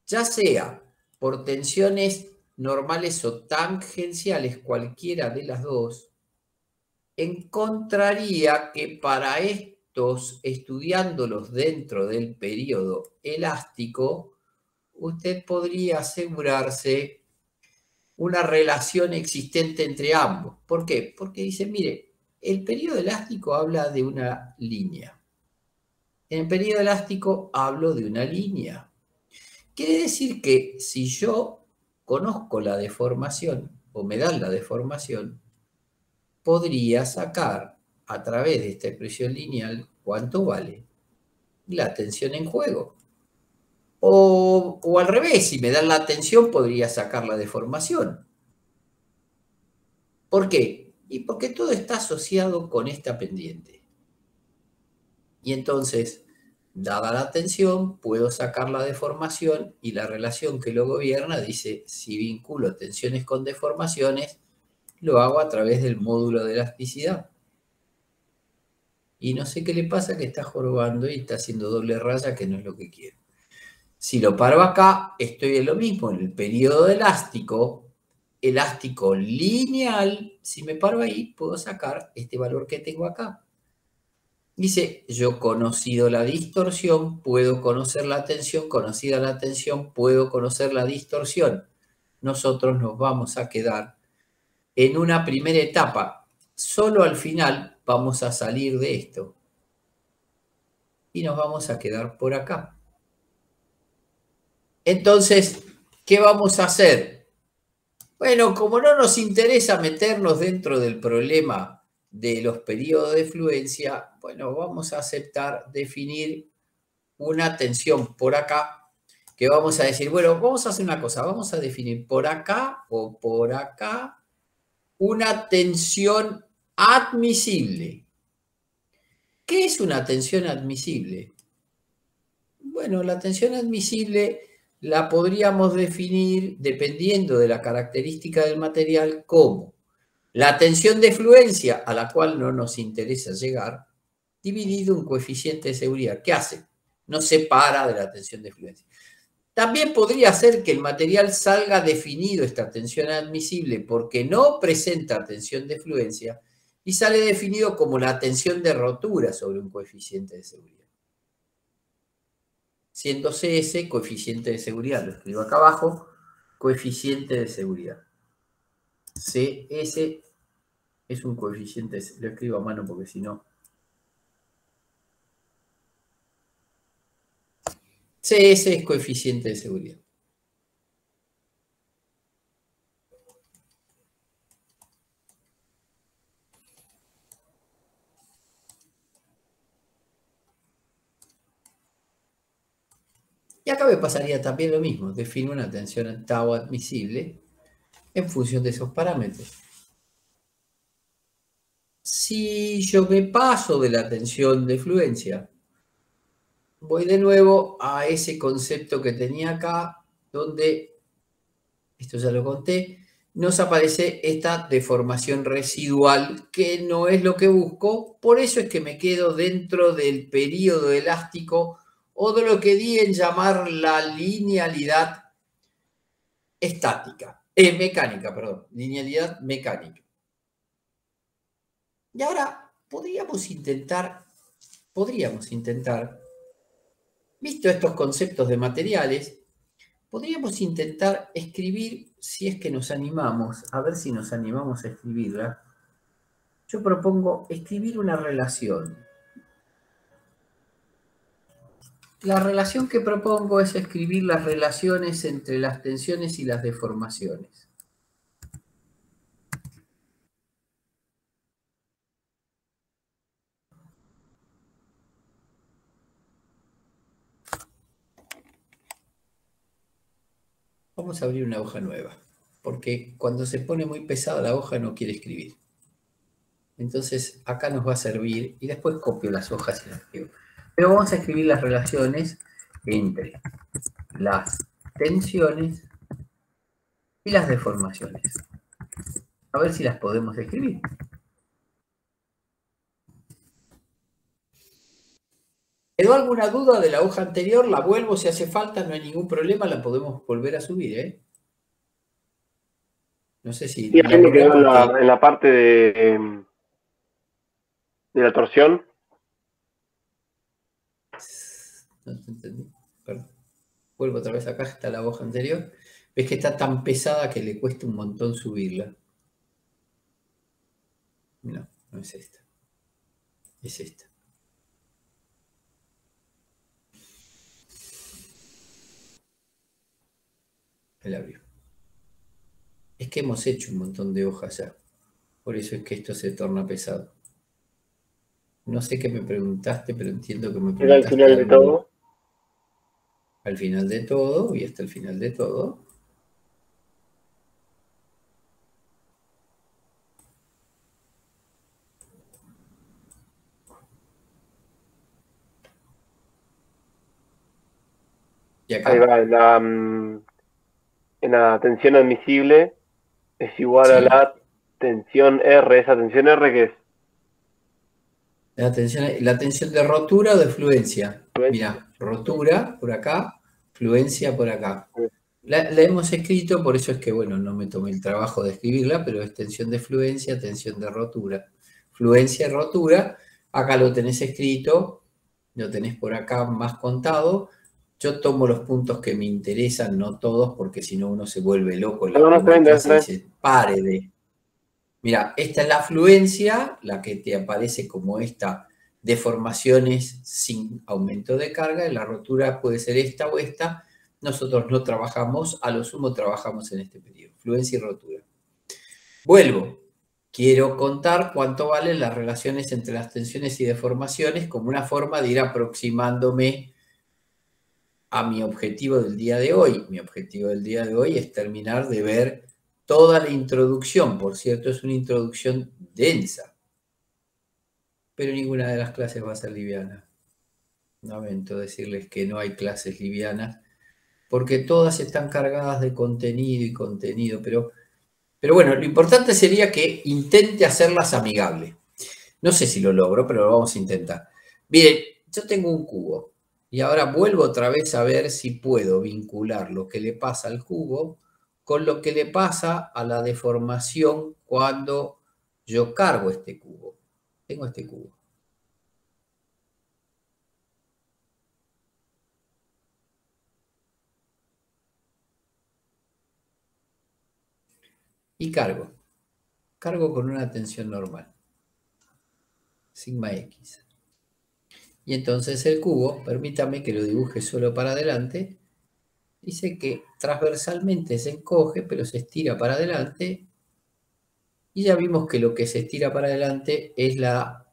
ya sea por tensiones normales o tangenciales, cualquiera de las dos, encontraría que para estos, estudiándolos dentro del periodo elástico, usted podría asegurarse una relación existente entre ambos. ¿Por qué? Porque dice, mire, el periodo elástico habla de una línea. En el periodo elástico hablo de una línea. Quiere decir que si yo conozco la deformación o me dan la deformación, podría sacar a través de esta expresión lineal cuánto vale la tensión en juego. O al revés, si me dan la tensión, podría sacar la deformación. ¿Por qué? Y porque todo está asociado con esta pendiente. Y entonces, dada la tensión, puedo sacar la deformación y la relación que lo gobierna dice, si vinculo tensiones con deformaciones, lo hago a través del módulo de elasticidad. Y no sé qué le pasa, que está jorobando y está haciendo doble raya, que no es lo que quiero. Si lo paro acá, estoy en lo mismo, en el periodo elástico lineal. Si me paro ahí, puedo sacar este valor que tengo acá. Dice, yo conocido la distorsión, puedo conocer la tensión, conocida la tensión, puedo conocer la distorsión. Nosotros nos vamos a quedar en una primera etapa. Solo al final vamos a salir de esto. Y nos vamos a quedar por acá. Entonces, ¿qué vamos a hacer? Bueno, como no nos interesa meternos dentro del problema de los periodos de fluencia, bueno, vamos a aceptar definir una tensión por acá, que vamos a decir, bueno, vamos a hacer una cosa, vamos a definir por acá o por acá una tensión admisible. ¿Qué es una tensión admisible? Bueno, la tensión admisible la podríamos definir, dependiendo de la característica del material, como la tensión de fluencia, a la cual no nos interesa llegar, dividido un coeficiente de seguridad. ¿Qué hace? Nos separa de la tensión de fluencia. También podría ser que el material salga definido, esta tensión admisible, porque no presenta tensión de fluencia y sale definido como la tensión de rotura sobre un coeficiente de seguridad. Siendo CS coeficiente de seguridad, lo escribo acá abajo, coeficiente de seguridad. CS es un coeficiente, lo escribo a mano porque si no... CS es coeficiente de seguridad. Y acá me pasaría también lo mismo, defino una tensión tau admisible en función de esos parámetros. Si yo me paso de la tensión de fluencia, voy de nuevo a ese concepto que tenía acá, donde, esto ya lo conté, nos aparece esta deformación residual, que no es lo que busco. Por eso es que me quedo dentro del período elástico o de lo que di en llamar la linealidad estática, mecánica, perdón, linealidad mecánica. Y ahora podríamos intentar, visto estos conceptos de materiales, podríamos intentar escribir, si es que nos animamos, a ver si nos animamos a escribirla. Yo propongo escribir una relación. La relación que propongo es escribir las relaciones entre las tensiones y las deformaciones. Vamos a abrir una hoja nueva, porque cuando se pone muy pesada la hoja no quiere escribir. Entonces acá nos va a servir, y después copio las hojas y las escribo. Pero vamos a escribir las relaciones entre las tensiones y las deformaciones. A ver si las podemos escribir. ¿Quedó alguna duda de la hoja anterior? La vuelvo si hace falta, no hay ningún problema, la podemos volver a subir, ¿eh? No sé si... Sí, a mí me quedó en la parte de la torsión. No te entendí. Perdón. Vuelvo otra vez acá, está la hoja anterior. Ves que está tan pesada que le cuesta un montón subirla. No, no es esta. Es esta. El abrió. Es que hemos hecho un montón de hojas ya. Por eso es que esto se torna pesado. No sé qué me preguntaste, pero entiendo que me preguntaste. Al final de todo. Al final de todo, y hasta el final de todo. Y acá. Ahí va, en la tensión admisible es igual a la tensión R. ¿Esa tensión R qué es? La tensión de rotura o de fluencia. Mira, rotura por acá, fluencia por acá. La hemos escrito, por eso es que, bueno, no me tomé el trabajo de escribirla, pero es tensión de fluencia, tensión de rotura. Fluencia y rotura, acá lo tenés escrito, lo tenés por acá más contado. Yo tomo los puntos que me interesan, no todos, porque si no uno se vuelve loco. La clase dice, pare de... Mira, esta es la fluencia, la que te aparece como esta, deformaciones sin aumento de carga, y la rotura puede ser esta o esta. Nosotros no trabajamos, a lo sumo trabajamos en este periodo, fluencia y rotura. Vuelvo, quiero contar cuánto valen las relaciones entre las tensiones y deformaciones como una forma de ir aproximándome a mi objetivo del día de hoy. Mi objetivo del día de hoy es terminar de ver toda la introducción. Por cierto, es una introducción densa, pero ninguna de las clases va a ser liviana. Lamento decirles que no hay clases livianas, porque todas están cargadas de contenido y contenido, pero bueno, lo importante sería que intente hacerlas amigables. No sé si lo logro, pero lo vamos a intentar. Miren, yo tengo un cubo, y ahora vuelvo otra vez a ver si puedo vincular lo que le pasa al cubo con lo que le pasa a la deformación cuando yo cargo este cubo. Tengo este cubo. Y cargo. Cargo con una tensión normal. Sigma X. Y entonces el cubo, permítame que lo dibuje solo para adelante, dice que transversalmente se encoge, pero se estira para adelante. Y ya vimos que lo que se estira para adelante es la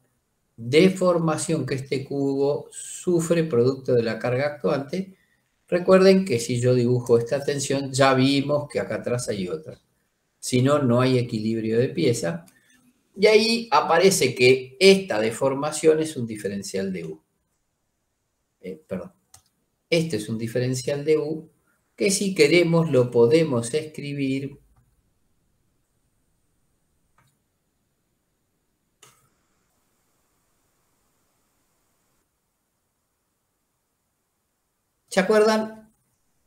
deformación que este cubo sufre producto de la carga actuante. Recuerden que si yo dibujo esta tensión, ya vimos que acá atrás hay otra. Si no, no hay equilibrio de pieza. Y ahí aparece que esta deformación es un diferencial de U. Perdón. Este es un diferencial de U que si queremos lo podemos escribir ¿Se acuerdan?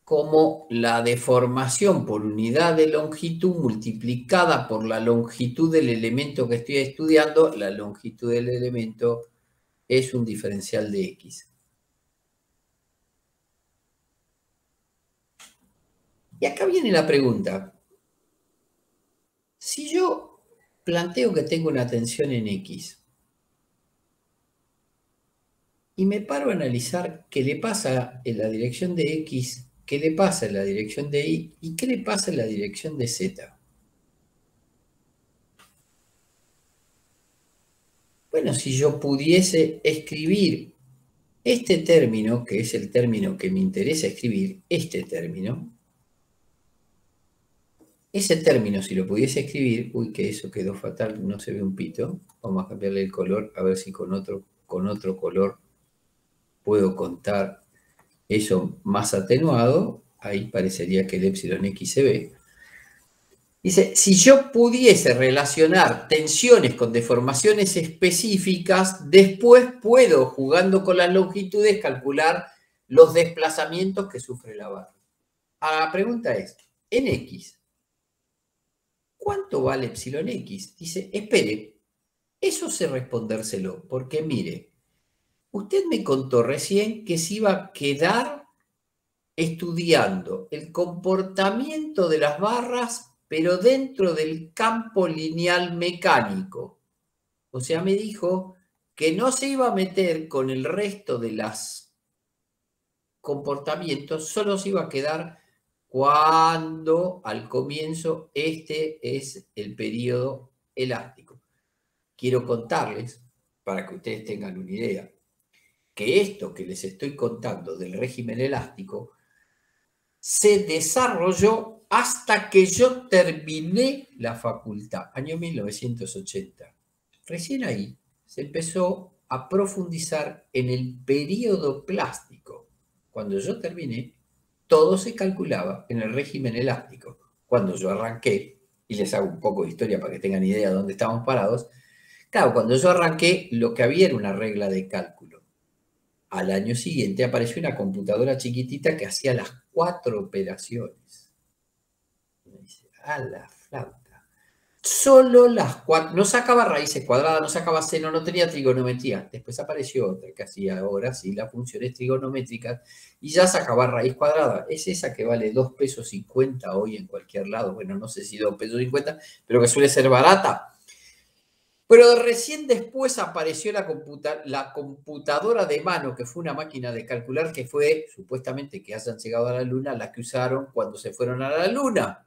Como la deformación por unidad de longitud multiplicada por la longitud del elemento que estoy estudiando, la longitud del elemento es un diferencial de X. Y acá viene la pregunta. Si yo planteo que tengo una tensión en X y me paro a analizar qué le pasa en la dirección de X, qué le pasa en la dirección de Y y qué le pasa en la dirección de Z. Bueno, si yo pudiese escribir este término, que es el término que me interesa escribir, este término, ese término, si lo pudiese escribir, uy, que eso quedó fatal, no se ve un pito, vamos a cambiarle el color, a ver si con otro color puedo contar eso más atenuado, ahí parecería que el epsilon X se ve. Dice, si yo pudiese relacionar tensiones con deformaciones específicas, después puedo, jugando con las longitudes, calcular los desplazamientos que sufre la barra. Ahora, la pregunta es, en X, ¿cuánto vale epsilon X? Dice, espere, eso sé respondérselo, porque mire, usted me contó recién que se iba a quedar estudiando el comportamiento de las barras, pero dentro del campo lineal mecánico. O sea, me dijo que no se iba a meter con el resto de los comportamientos, solo se iba a quedar cuando al comienzo este es el periodo elástico. Quiero contarles, para que ustedes tengan una idea, que esto que les estoy contando del régimen elástico se desarrolló hasta que yo terminé la facultad, año 1980. Recién ahí se empezó a profundizar en el periodo plástico. Cuando yo terminé, todo se calculaba en el régimen elástico. Cuando yo arranqué, y les hago un poco de historia para que tengan idea de dónde estábamos parados, claro, cuando yo arranqué, lo que había era una regla de cálculo. Al año siguiente apareció una computadora chiquitita que hacía las 4 operaciones. Me dice, a la flauta. Solo las 4. No sacaba raíces cuadradas, no sacaba seno, no tenía trigonometría. Después apareció otra que hacía ahora sí las funciones trigonométricas y ya sacaba raíz cuadrada. Es esa que vale 2,50 pesos hoy en cualquier lado. Bueno, no sé si 2,50 pesos, pero que suele ser barata. Pero recién después apareció la computadora de mano, que fue una máquina de calcular, que fue, supuestamente, que hayan llegado a la Luna, la que usaron cuando se fueron a la Luna.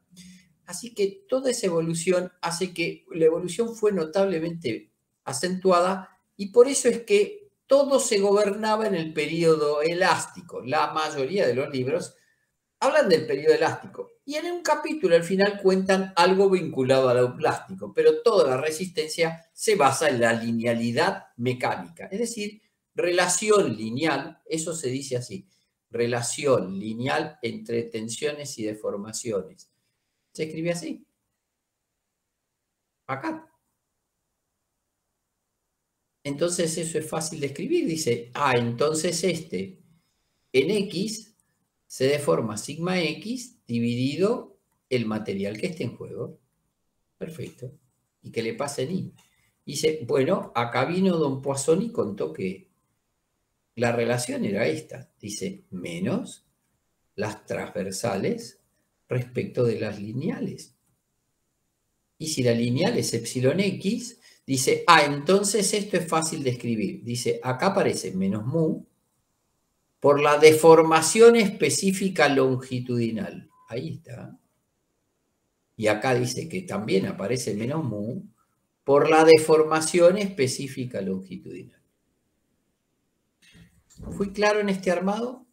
Así que toda esa evolución hace que la evolución fue notablemente acentuada y por eso es que todo se gobernaba en el periodo elástico. La mayoría de los libros hablan del periodo elástico y en un capítulo al final cuentan algo vinculado al plástico, pero toda la resistencia se basa en la linealidad mecánica, es decir, relación lineal, eso se dice así, relación lineal entre tensiones y deformaciones. Se escribe así. Acá. Entonces eso es fácil de escribir, dice, entonces en X se deforma sigma X dividido el material que esté en juego. Perfecto. ¿Y qué le pasa en Y? Dice, bueno, acá vino don Poisson y contó que la relación era esta. Dice, menos las transversales respecto de las lineales. Y si la lineal es epsilon X, dice, entonces esto es fácil de escribir. Dice, acá aparece menos mu por la deformación específica longitudinal. Ahí está. Y acá dice que también aparece menos mu por la deformación específica longitudinal. ¿Fui claro en este armado?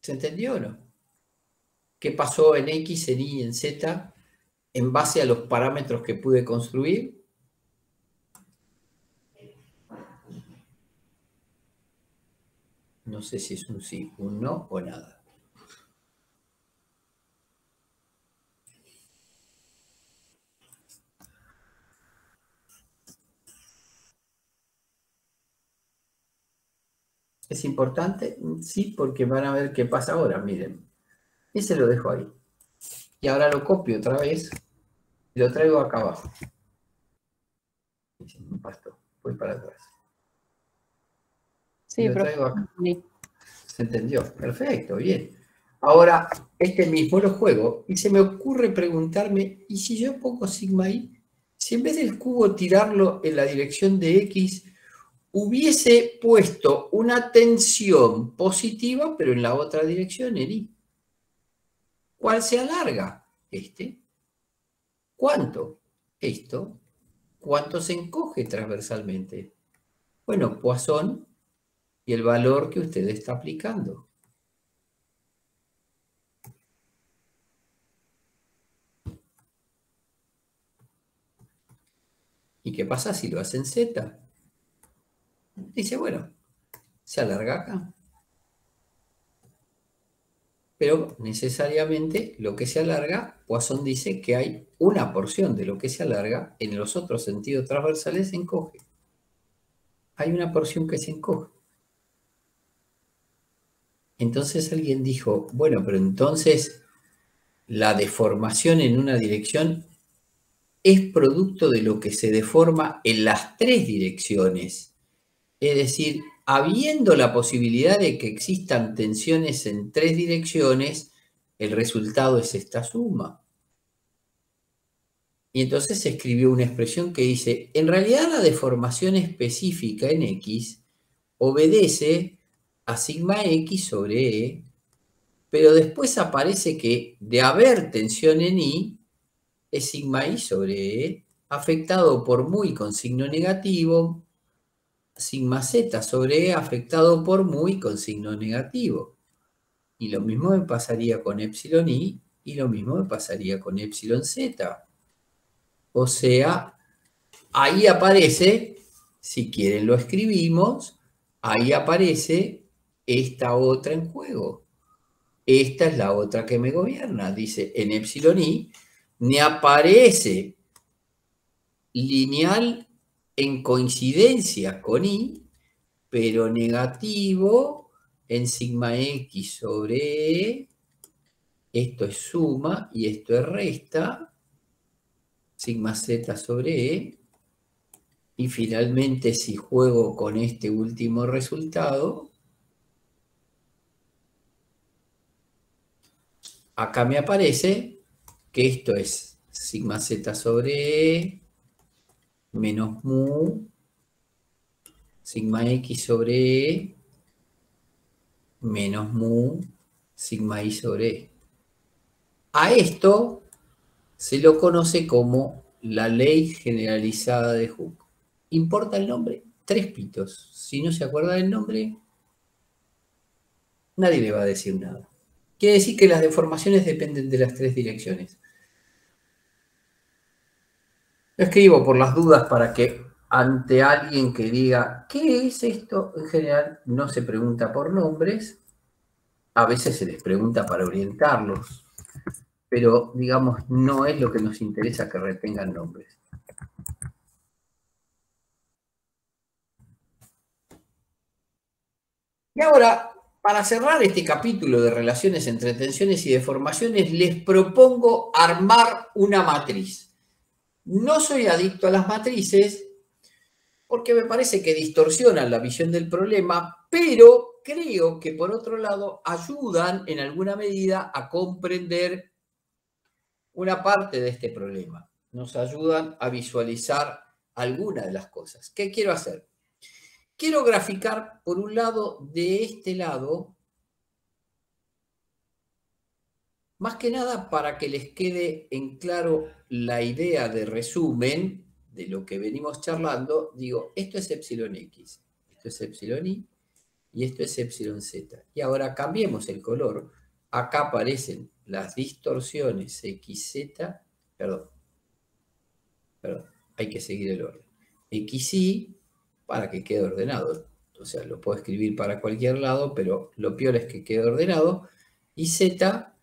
¿Se entendió o no? ¿Qué pasó en X, en Y, en Z en base a los parámetros que pude construir? No sé si es un sí, un no o nada. ¿Es importante? Sí, porque van a ver qué pasa ahora, miren. Ese lo dejo ahí. Y ahora lo copio otra vez y lo traigo acá abajo. Me pastó, voy para atrás. Y Sí, lo profe. traigo acá. ¿Se entendió? Perfecto, bien. Ahora, este mismo lo juego y se me ocurre preguntarme, ¿y si yo pongo sigma i? Si en vez del cubo tirarlo en la dirección de x, hubiese puesto una tensión positiva, pero en la otra dirección, en y. ¿Cuál se alarga? Este. ¿Cuánto? Esto. ¿Cuánto se encoge transversalmente? Bueno, Poisson y el valor que usted está aplicando. ¿Y qué pasa si lo hace en Z? Dice, bueno, se alarga acá. Pero necesariamente lo que se alarga, Poisson dice que hay una porción de lo que se alarga en los otros sentidos transversales se encoge. Hay una porción que se encoge. Entonces alguien dijo, bueno, pero entonces la deformación en una dirección es producto de lo que se deforma en las tres direcciones. Es decir, habiendo la posibilidad de que existan tensiones en tres direcciones, el resultado es esta suma. Y entonces se escribió una expresión que dice, en realidad la deformación específica en X obedece a sigma X sobre E, pero después aparece que de haber tensión en Y, es sigma I sobre E, afectado por muy con signo negativo, sigma Z sobre E afectado por muy con signo negativo. Y lo mismo me pasaría con epsilon I y lo mismo me pasaría con epsilon Z. O sea, ahí aparece, si quieren lo escribimos, ahí aparece esta otra en juego. Esta es la otra que me gobierna. Dice, en epsilon I me aparece lineal en coincidencia con I, pero negativo en sigma X sobre E. Esto es suma y esto es resta. Sigma Z sobre E. Y finalmente, si juego con este último resultado, acá me aparece que esto es sigma Z sobre E menos mu sigma X sobre E menos mu sigma I sobre E. A esto se lo conoce como la ley generalizada de Hooke. ¿Importa el nombre? 3 pitos. Si no se acuerda del nombre, nadie le va a decir nada. Quiere decir que las deformaciones dependen de las 3 direcciones. Lo escribo por las dudas para que ante alguien que diga, ¿qué es esto? En general no se pregunta por nombres, a veces se les pregunta para orientarlos, pero digamos, no es lo que nos interesa que retengan nombres. Y ahora, para cerrar este capítulo de relaciones entre tensiones y deformaciones, les propongo armar una matriz. No soy adicto a las matrices porque me parece que distorsionan la visión del problema, pero creo que por otro lado ayudan en alguna medida a comprender una parte de este problema. Nos ayudan a visualizar alguna de las cosas. ¿Qué quiero hacer? Quiero graficar, por un lado, de este lado, más que nada para que les quede en claro la idea de resumen de lo que venimos charlando. Digo, esto es epsilon X, esto es epsilon Y y esto es epsilon Z. Y ahora cambiemos el color. Acá aparecen las distorsiones XZ, perdón, hay que seguir el orden. XY para que quede ordenado. O sea, lo puedo escribir para cualquier lado, pero lo peor es que quede ordenado. Y Z,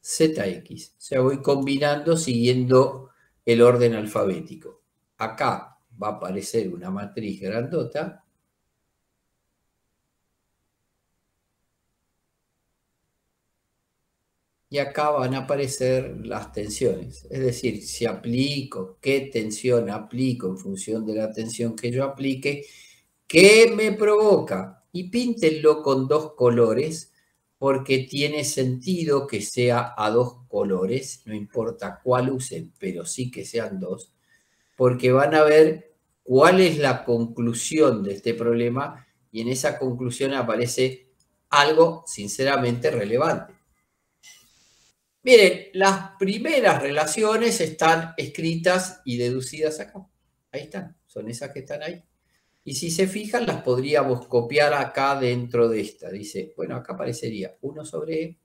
ZX. O sea, voy combinando siguiendo el orden alfabético. Acá va a aparecer una matriz grandota. y acá van a aparecer las tensiones. Es decir, si aplico, qué tensión aplico en función de la tensión que yo aplique, ¿qué me provoca? Y píntenlo con 2 colores, porque tiene sentido que sea a 2 colores, no importa cuál usen, pero sí que sean 2, porque van a ver cuál es la conclusión de este problema, y en esa conclusión aparece algo sinceramente relevante. Miren, las primeras relaciones están escritas y deducidas acá. Ahí están, son esas que están ahí. Y si se fijan, las podríamos copiar acá dentro de esta. Dice, bueno, acá aparecería 1 sobre E.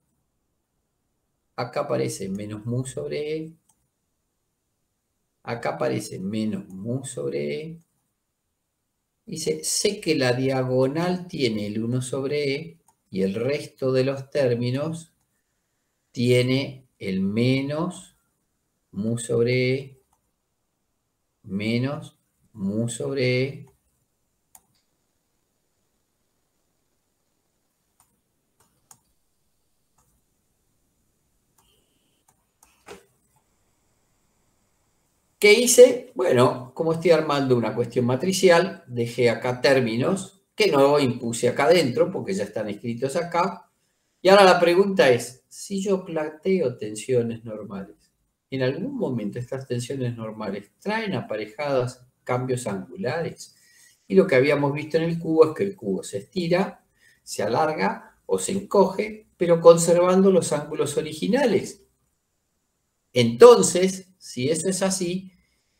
Acá aparece menos mu sobre E. Acá aparece menos mu sobre E. Dice, sé que la diagonal tiene el 1 sobre E y el resto de los términos tiene el menos mu sobre E menos mu sobre E. ¿Qué hice? Bueno, como estoy armando una cuestión matricial, dejé acá términos que no impuse acá adentro porque ya están escritos acá. Y ahora la pregunta es, si yo planteo tensiones normales, ¿en algún momento estas tensiones normales traen aparejadas cambios angulares? Y lo que habíamos visto en el cubo es que el cubo se estira, se alarga o se encoge, pero conservando los ángulos originales. Entonces, si eso es así,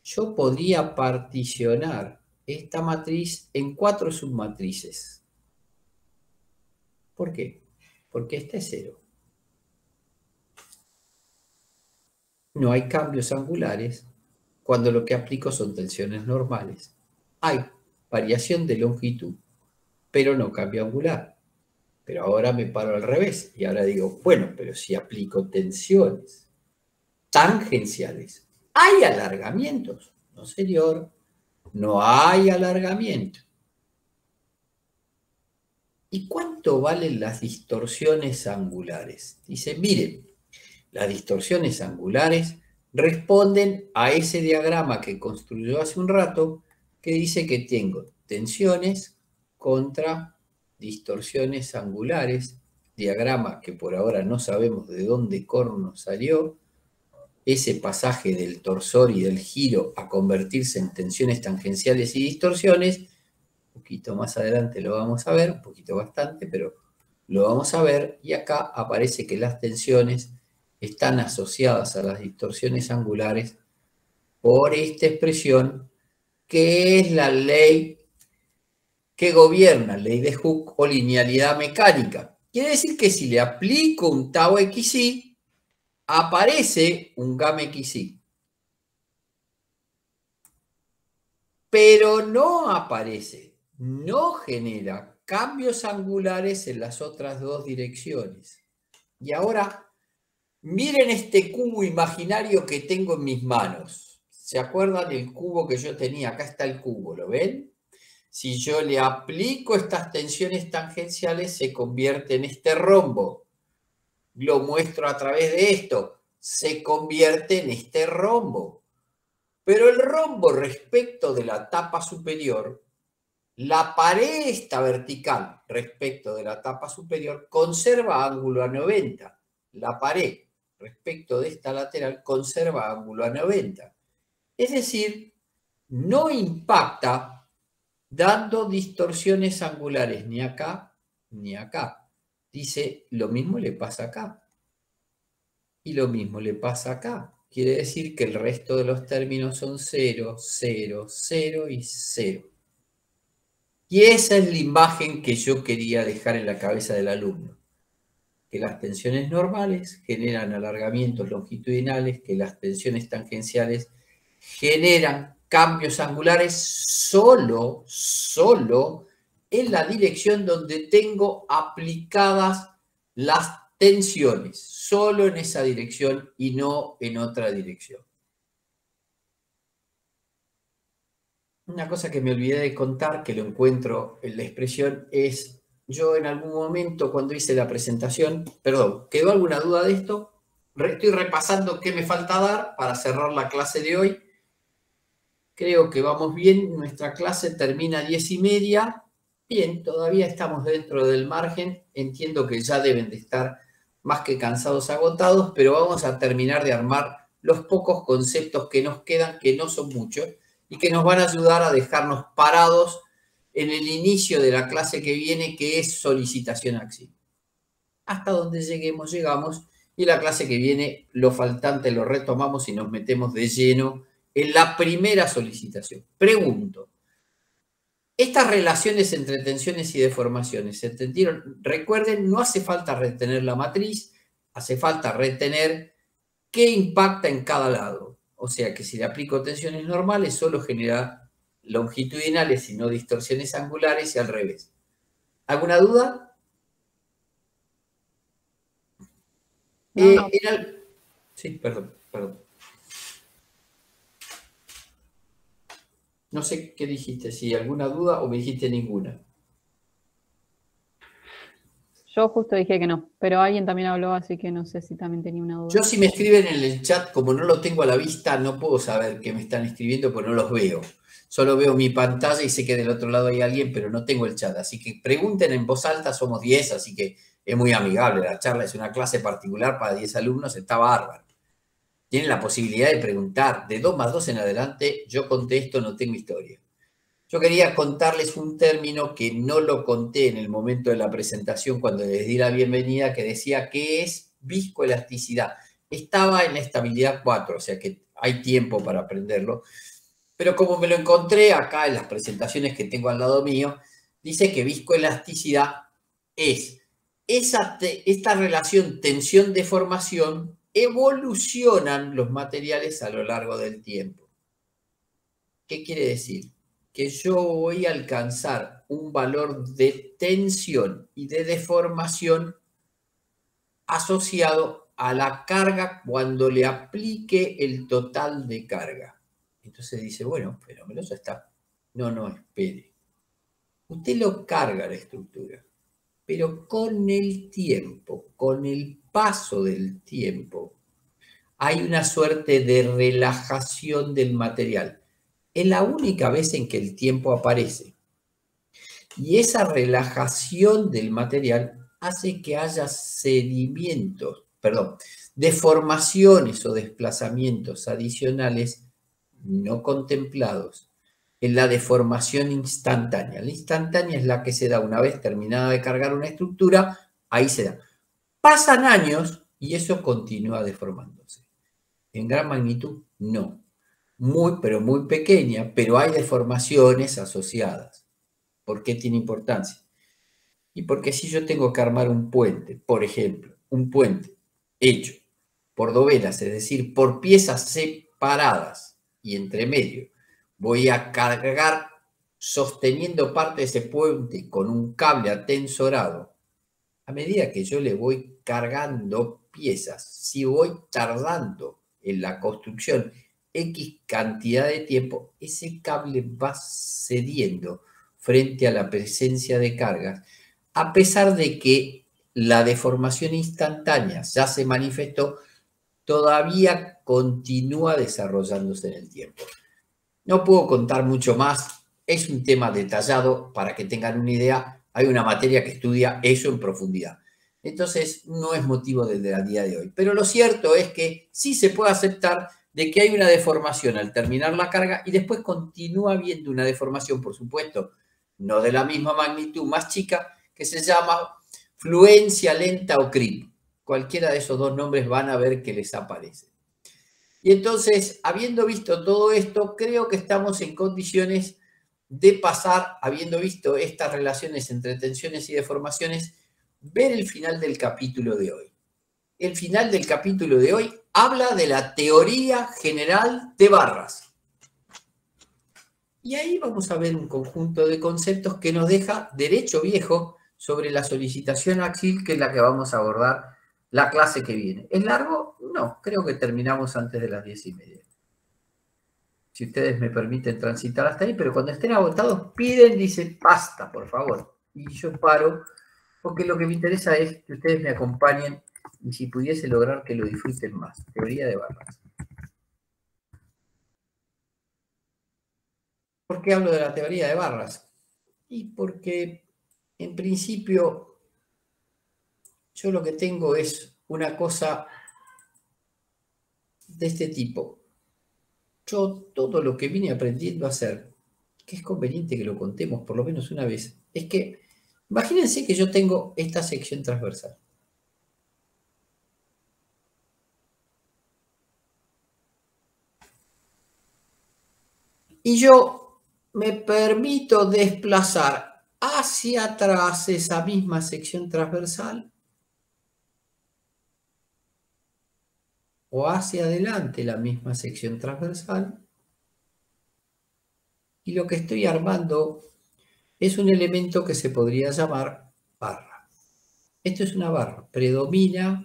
yo podría particionar esta matriz en 4 submatrices. ¿Por qué? Porque esta es 0. No hay cambios angulares cuando lo que aplico son tensiones normales. Hay variación de longitud, pero no cambio angular. Pero ahora me paro al revés y ahora digo, bueno, pero si aplico tensiones tangenciales, hay alargamientos. No, señor, no hay alargamiento. ¿Y cuánto valen las distorsiones angulares? Dice, miren, las distorsiones angulares responden a ese diagrama que construyó hace un rato, que dice que tengo tensiones contra distorsiones angulares, diagrama que por ahora no sabemos de dónde corno salió, ese pasaje del torsor y del giro a convertirse en tensiones tangenciales y distorsiones. Un poquito más adelante lo vamos a ver, un poquito bastante, pero lo vamos a ver, y acá aparece que las tensiones están asociadas a las distorsiones angulares por esta expresión que es la ley que gobierna, ley de Hooke o linealidad mecánica. Quiere decir que si le aplico un tau xi, aparece un gamma xi. Pero no aparece, no genera cambios angulares en las otras 2 direcciones. Y ahora, miren este cubo imaginario que tengo en mis manos. ¿Se acuerdan del cubo que yo tenía? Acá está el cubo, ¿lo ven? Si yo le aplico estas tensiones tangenciales, se convierte en este rombo. Lo muestro a través de esto. Se convierte en este rombo. Pero el rombo respecto de la tapa superior, la pared esta vertical respecto de la tapa superior conserva ángulo a 90. La pared respecto de esta lateral conserva ángulo a 90. Es decir, no impacta dando distorsiones angulares ni acá ni acá. Dice, lo mismo le pasa acá. Y lo mismo le pasa acá. Quiere decir que el resto de los términos son 0, 0, 0 y 0. Y esa es la imagen que yo quería dejar en la cabeza del alumno. Que las tensiones normales generan alargamientos longitudinales, que las tensiones tangenciales generan cambios angulares solo en la dirección donde tengo aplicadas las tensiones, solo en esa dirección y no en otra dirección. Una cosa que me olvidé de contar, que lo encuentro en la expresión, es yo en algún momento cuando hice la presentación, perdón, ¿quedó alguna duda de esto? estoy repasando qué me falta dar para cerrar la clase de hoy. Creo que vamos bien. Nuestra clase termina a 10:30. Bien, todavía estamos dentro del margen. Entiendo que ya deben de estar más que cansados, agotados, pero vamos a terminar de armar los pocos conceptos que nos quedan, que no son muchos, y que nos van a ayudar a dejarnos parados en el inicio de la clase que viene, que es solicitación AXIL. Hasta donde lleguemos, llegamos, y la clase que viene, lo faltante lo retomamos y nos metemos de lleno en la primera solicitación. Pregunto, estas relaciones entre tensiones y deformaciones, ¿se entendieron? Recuerden, no hace falta retener la matriz, hace falta retener qué impacta en cada lado. O sea que si le aplico tensiones normales, solo genera longitudinales y no distorsiones angulares y al revés. ¿Alguna duda? No. Sí, perdón. No sé qué dijiste, si alguna duda o me dijiste ninguna. Yo justo dije que no, pero alguien también habló, así que no sé si también tenía una duda. Yo si me escriben en el chat, como no lo tengo a la vista, no puedo saber qué me están escribiendo porque no los veo. Solo veo mi pantalla y sé que del otro lado hay alguien, pero no tengo el chat. Así que pregunten en voz alta, somos 10, así que es muy amigable. La charla es una clase particular para 10 alumnos, está bárbaro. Tienen la posibilidad de preguntar. De 2 más 2 en adelante, yo contesto, no tengo historia. Yo quería contarles un término que no lo conté en el momento de la presentación cuando les di la bienvenida, que decía que es viscoelasticidad. Estaba en la estabilidad 4, o sea que hay tiempo para aprenderlo. Pero como me lo encontré acá en las presentaciones que tengo al lado mío, dice que viscoelasticidad es esta relación tensión-deformación, evolucionan los materiales a lo largo del tiempo. ¿Qué quiere decir? Que yo voy a alcanzar un valor de tensión y de deformación asociado a la carga cuando le aplique el total de carga. Entonces dice, bueno, fenómeno, eso está. No, espere. Usted lo carga la estructura, pero con el tiempo, con el paso del tiempo, hay una suerte de relajación del material. Es la única vez en que el tiempo aparece. Y esa relajación del material hace que haya deformaciones o desplazamientos adicionales no contemplados en la deformación instantánea. La instantánea es la que se da una vez terminada de cargar una estructura, ahí se da. Pasan años y eso continúa deformándose. En gran magnitud, no. Pero muy pequeña, pero hay deformaciones asociadas. ¿Por qué tiene importancia? Y porque si yo tengo que armar un puente, por ejemplo, un puente hecho por dovelas, es decir, por piezas separadas y entre medio, voy a cargar sosteniendo parte de ese puente con un cable atensorado. A medida que yo le voy cargando piezas, si voy tardando en la construcción X cantidad de tiempo, ese cable va cediendo frente a la presencia de cargas, a pesar de que la deformación instantánea ya se manifestó, todavía continúa desarrollándose en el tiempo. No puedo contar mucho más, es un tema detallado para que tengan una idea. Hay una materia que estudia eso en profundidad. Entonces, no es motivo del día de hoy. Pero lo cierto es que sí se puede aceptar de que hay una deformación al terminar la carga y después continúa habiendo una deformación, por supuesto, no de la misma magnitud, más chica, que se llama fluencia lenta o creep. Cualquiera de esos dos nombres van a ver que les aparece. Y entonces, habiendo visto todo esto, creo que estamos en condiciones de pasar, habiendo visto estas relaciones entre tensiones y deformaciones, ver el final del capítulo de hoy. El final del capítulo de hoy habla de la teoría general de barras. Y ahí vamos a ver un conjunto de conceptos que nos deja derecho viejo sobre la solicitación AXIL, que es la que vamos a abordar la clase que viene. ¿Es largo? No, creo que terminamos antes de las 10:30. Si ustedes me permiten transitar hasta ahí, pero cuando estén agotados, dicen, basta, por favor. Y yo paro, porque lo que me interesa es que ustedes me acompañen y si pudiese lograr que lo disfruten más. Teoría de barras. ¿Por qué hablo de la teoría de barras? Y porque, en principio, yo lo que tengo es una cosa de este tipo. Yo todo lo que vine aprendiendo a hacer, que es conveniente que lo contemos por lo menos una vez, es que, imagínense que yo tengo esta sección transversal. Y yo me permito desplazar hacia atrás esa misma sección transversal o hacia adelante la misma sección transversal. Y lo que estoy armando es un elemento que se podría llamar barra. Esto es una barra. Predomina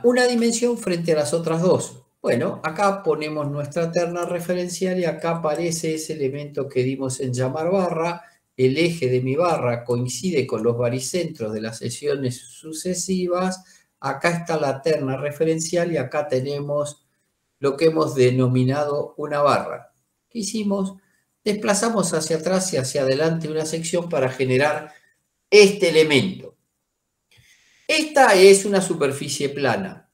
una dimensión frente a las otras dos. Bueno, acá ponemos nuestra terna referencial y acá aparece ese elemento que dimos en llamar barra. El eje de mi barra coincide con los baricentros de las secciones sucesivas. Acá está la terna referencial y acá tenemos lo que hemos denominado una barra. ¿Qué hicimos? Desplazamos hacia atrás y hacia adelante una sección para generar este elemento. Esta es una superficie plana.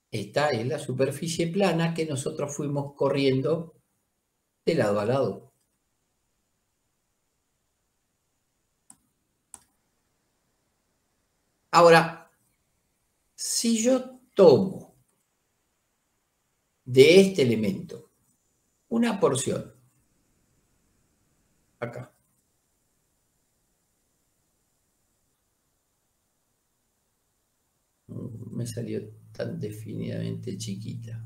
Esta es la superficie plana que nosotros fuimos corriendo de lado a lado. Ahora, si yo tomo de este elemento una porción, acá, me salió tan definidamente chiquita.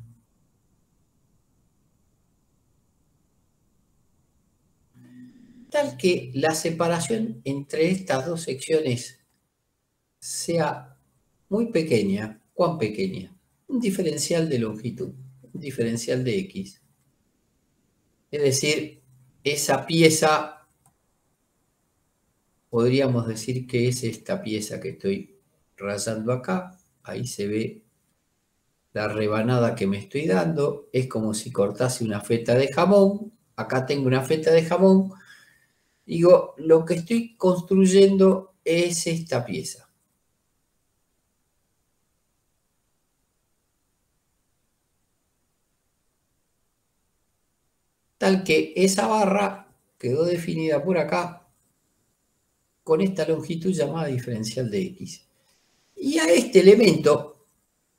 Tal que la separación entre estas dos secciones sea muy pequeña. ¿Cuán pequeña? Un diferencial de longitud, un diferencial de X. Es decir, esa pieza, podríamos decir que es esta pieza que estoy rayando acá. Ahí se ve la rebanada que me estoy dando. Es como si cortase una feta de jamón. Acá tengo una feta de jamón. Digo, lo que estoy construyendo es esta pieza. Tal que esa barra quedó definida por acá con esta longitud llamada diferencial de X. Y a este elemento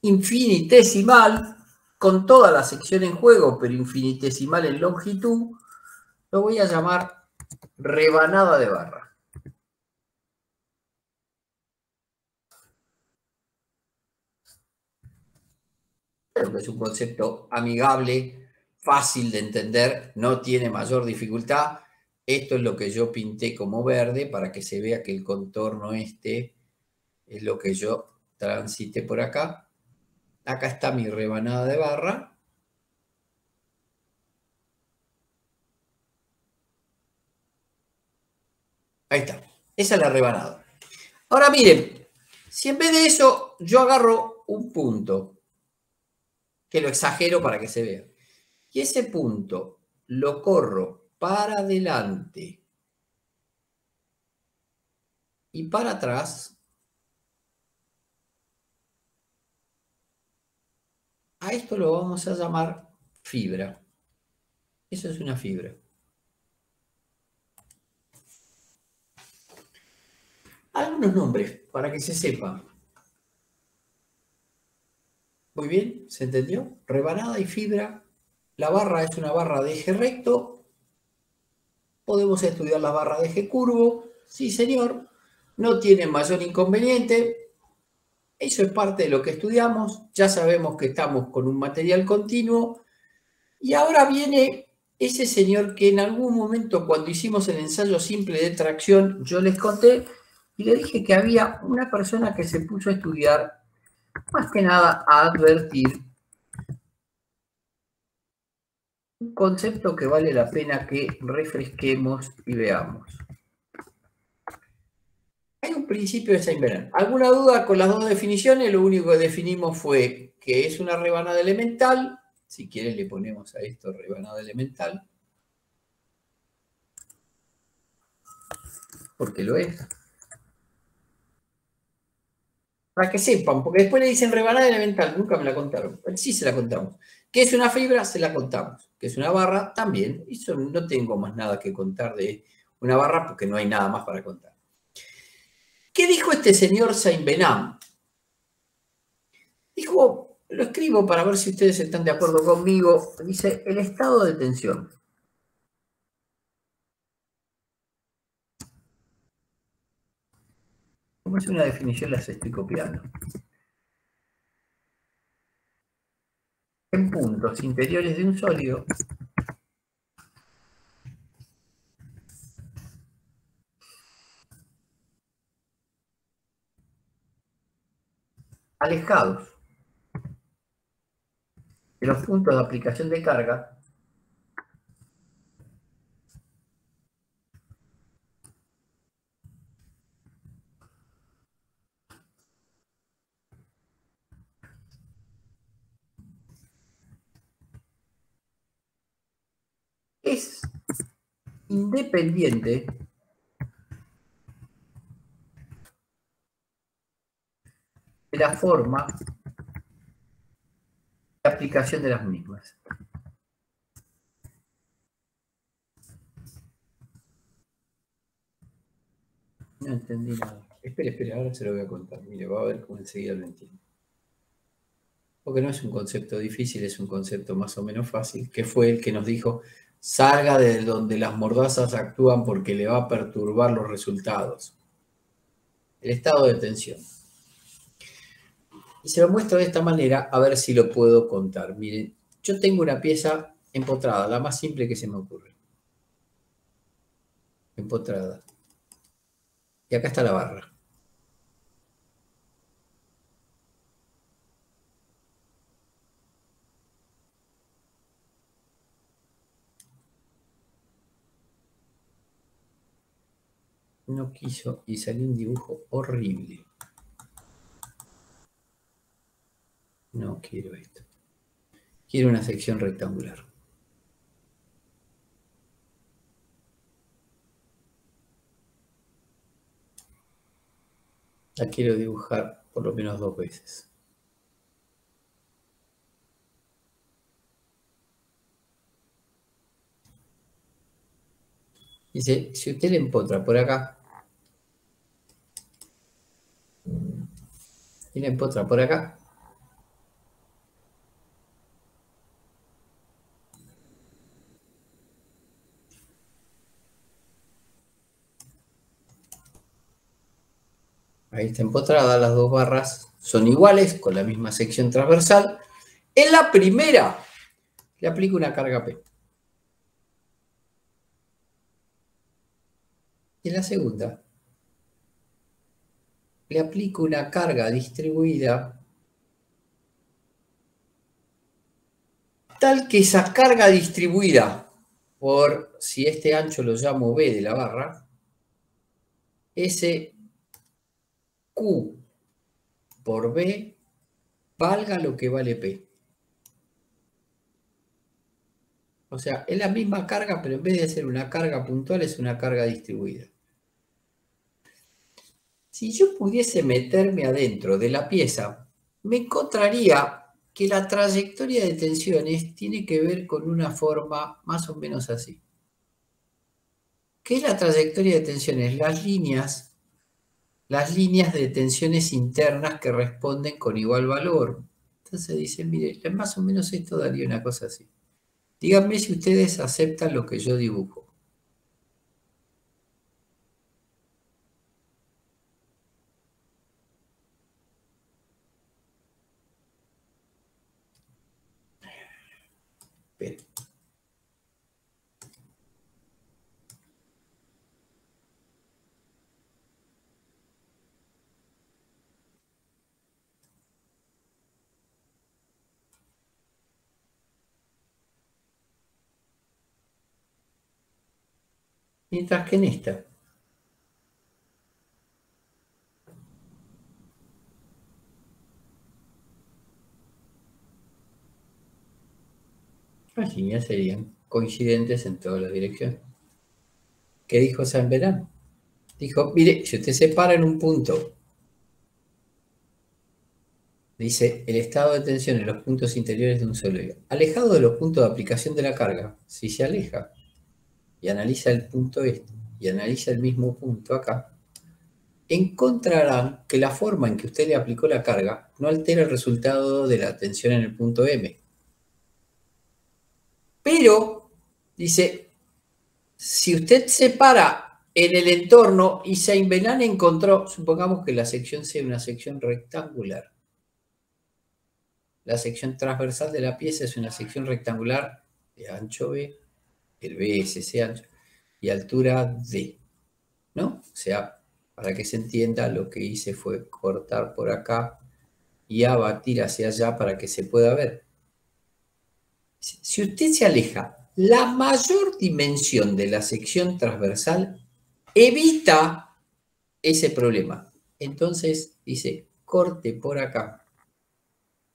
infinitesimal, con toda la sección en juego, pero infinitesimal en longitud, lo voy a llamar rebanada de barra. Creo que es un concepto amigable, fácil de entender, no tiene mayor dificultad. Esto es lo que yo pinté como verde para que se vea que el contorno este es lo que yo transité por acá. Acá está mi rebanada de barra. Ahí está. Esa es la rebanada. Ahora miren, si en vez de eso yo agarro un punto, que lo exagero para que se vea, y ese punto lo corro para adelante y para atrás, a esto lo vamos a llamar fibra. Eso es una fibra. Algunos nombres para que se sepa. Muy bien, ¿se entendió? Rebanada y fibra. La barra es una barra de eje recto. Podemos estudiar la barra de eje curvo. Sí, señor. No tiene mayor inconveniente. Eso es parte de lo que estudiamos. Ya sabemos que estamos con un material continuo. Y ahora viene ese señor que en algún momento, cuando hicimos el ensayo simple de tracción, yo les conté y le dije que había una persona que se puso a estudiar, más que nada a advertir, Un concepto que vale la pena que refresquemos y veamos. Hay un principio de Saint-Bernard. ¿Alguna duda con las dos definiciones? Lo único que definimos fue que es una rebanada elemental. Si quieren le ponemos a esto rebanada elemental. Porque lo es. Para que sepan, porque después le dicen rebanada elemental, nunca me la contaron. Sí se la contamos. ¿Qué es una fibra? Se la contamos. ¿Qué es una barra? También. Y no tengo más nada que contar de una barra porque no hay nada más para contar. ¿Qué dijo este señor Saint-Bernard? Dijo, lo escribo para ver si ustedes están de acuerdo conmigo. Dice, el estado de tensión. Como es una definición, las estoy copiando. En puntos interiores de un sólido, alejados de los puntos de aplicación de carga, es independiente de la forma de aplicación de las mismas. No entendí nada. Espere, ahora se lo voy a contar. Mire, va a ver cómo enseguida lo entiendo. Porque no es un concepto difícil, es un concepto más o menos fácil, que fue el que nos dijo, salga de donde las mordazas actúan porque le va a perturbar los resultados. El estado de tensión. Y se lo muestro de esta manera, a ver si lo puedo contar. Miren, yo tengo una pieza empotrada, la más simple que se me ocurre. Empotrada. Y acá está la barra. No quiso y salió un dibujo horrible. No quiero esto. Quiero una sección rectangular. La quiero dibujar por lo menos 2 veces. Dice, si usted le empotra por acá y le empotra por acá, ahí está empotrada, las 2 barras son iguales, con la misma sección transversal. En la primera le aplico una carga P. Y en la segunda le aplico una carga distribuida tal que esa carga distribuida por, si este ancho lo llamo B de la barra, ese Q por B valga lo que vale P. O sea, es la misma carga, pero en vez de ser una carga puntual, es una carga distribuida. Si yo pudiese meterme adentro de la pieza, me encontraría que la trayectoria de tensiones tiene que ver con una forma más o menos así. ¿Qué es la trayectoria de tensiones? Las líneas de tensiones internas que responden con igual valor. Entonces dicen, mire, más o menos esto daría una cosa así. Díganme si ustedes aceptan lo que yo dibujo. Esperen. Mientras que en esta. Las líneas serían coincidentes en todas las direcciones. ¿Qué dijo Saint Bernard? Dijo, mire, si usted se para en un punto, dice, el estado de tensión en los puntos interiores de un solo eje, alejado de los puntos de aplicación de la carga, si se aleja y analiza el punto este y analiza el mismo punto acá, encontrarán que la forma en que usted le aplicó la carga no altera el resultado de la tensión en el punto M. Pero, dice, si usted se para en el entorno y Saint Bernard encontró, supongamos que la sección sea una sección rectangular. La sección transversal de la pieza es una sección rectangular de ancho B, el B es ese ancho, y altura D, ¿no? O sea, para que se entienda, lo que hice fue cortar por acá y abatir hacia allá para que se pueda ver. Si usted se aleja la mayor dimensión de la sección transversal, evita ese problema. Entonces, dice, corte por acá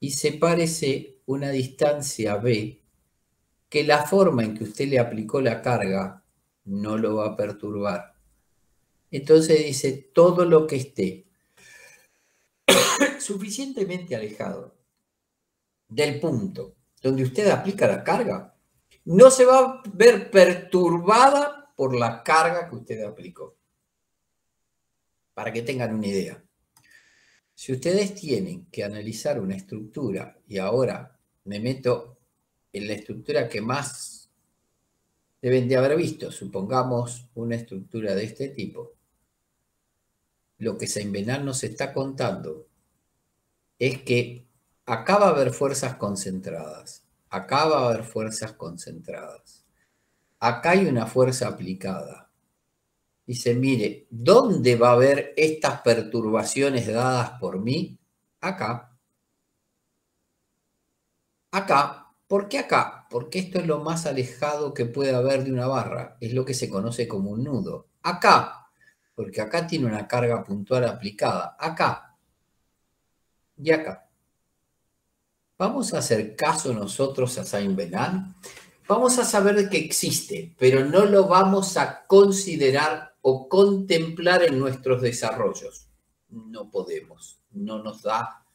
y sepárese una distancia B que la forma en que usted le aplicó la carga no lo va a perturbar. Entonces dice, todo lo que esté suficientemente alejado del punto donde usted aplica la carga, no se va a ver perturbada por la carga que usted aplicó. Para que tengan una idea. Si ustedes tienen que analizar una estructura, y ahora me meto en la estructura que más deben de haber visto, supongamos una estructura de este tipo, lo que Saint Bernard nos está contando es que acá va a haber fuerzas concentradas, acá va a haber fuerzas concentradas, acá hay una fuerza aplicada. Dice, mire, ¿dónde va a haber estas perturbaciones dadas por mí? Acá. Acá. ¿Por qué acá? Porque esto es lo más alejado que puede haber de una barra. Es lo que se conoce como un nudo. Acá. Porque acá tiene una carga puntual aplicada. Acá. Y acá. ¿Vamos a hacer caso nosotros a Saint Bernard? Vamos a saber que existe, pero no lo vamos a considerar o contemplar en nuestros desarrollos. No podemos. No nos da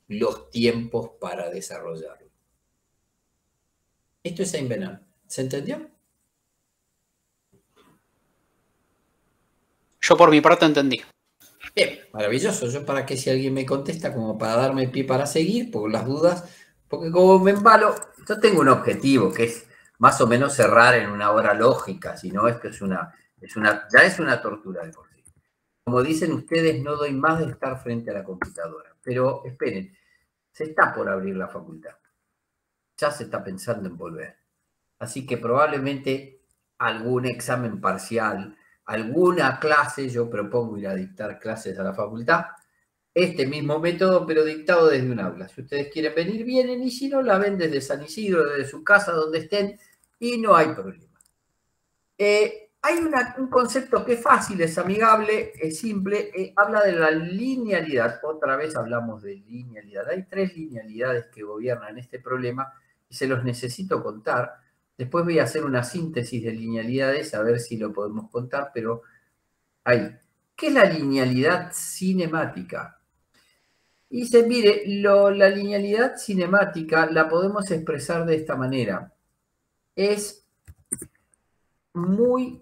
los tiempos para desarrollarlo. Esto es Saint Bernard. ¿Se entendió? Yo por mi parte entendí. Bien, maravilloso. Yo para que si alguien me contesta, como para darme pie para seguir, por las dudas, porque como me embalo, yo tengo un objetivo que es más o menos cerrar en una hora lógica, si no esto ya es una tortura de por sí. Como dicen ustedes, no doy más de estar frente a la computadora. Pero esperen, se está por abrir la facultad. Ya se está pensando en volver. Así que probablemente algún examen parcial, alguna clase, yo propongo ir a dictar clases a la facultad, este mismo método, pero dictado desde un aula. Si ustedes quieren venir, vienen, y si no, la ven desde San Isidro, desde su casa, donde estén, y no hay problema. Hay un concepto que es fácil, es amigable, es simple, habla de la linealidad. Otra vez hablamos de linealidad. Hay 3 linealidades que gobiernan este problema y se los necesito contar. Después voy a hacer una síntesis de linealidades, a ver si lo podemos contar, pero ahí. ¿Qué es la linealidad cinemática? Y dice, mire, la linealidad cinemática la podemos expresar de esta manera. Es muy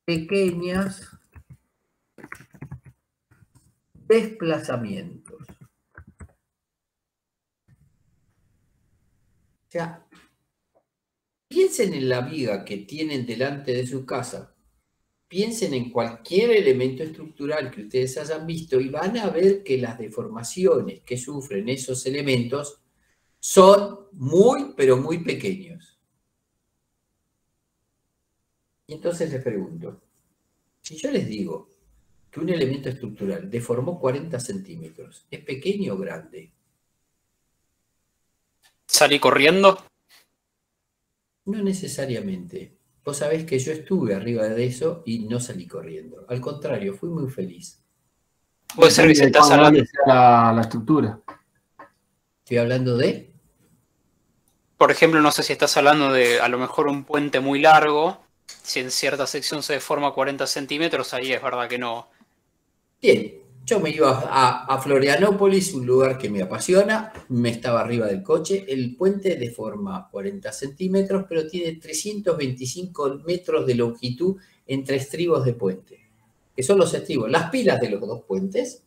pequeños desplazamientos. O sea, piensen en la viga que tienen delante de su casa, piensen en cualquier elemento estructural que ustedes hayan visto y van a ver que las deformaciones que sufren esos elementos son muy, pero muy pequeños. Y entonces les pregunto, si yo les digo que un elemento estructural deformó 40 centímetros, ¿es pequeño o grande? ¿Salí corriendo? No necesariamente. Vos sabés que yo estuve arriba de eso y no salí corriendo. Al contrario, fui muy feliz. Puede ser que si Depende de estás cuán hablando, grande sea la estructura. Estoy hablando de... por ejemplo, no sé si estás hablando de a lo mejor un puente muy largo, si en cierta sección se deforma 40 centímetros, ahí es verdad que no. Bien, yo me iba a Florianópolis, un lugar que me apasiona, me estaba arriba del coche, el puente deforma 40 centímetros, pero tiene 325 metros de longitud entre estribos de puente, que son los estribos, las pilas de los dos puentes,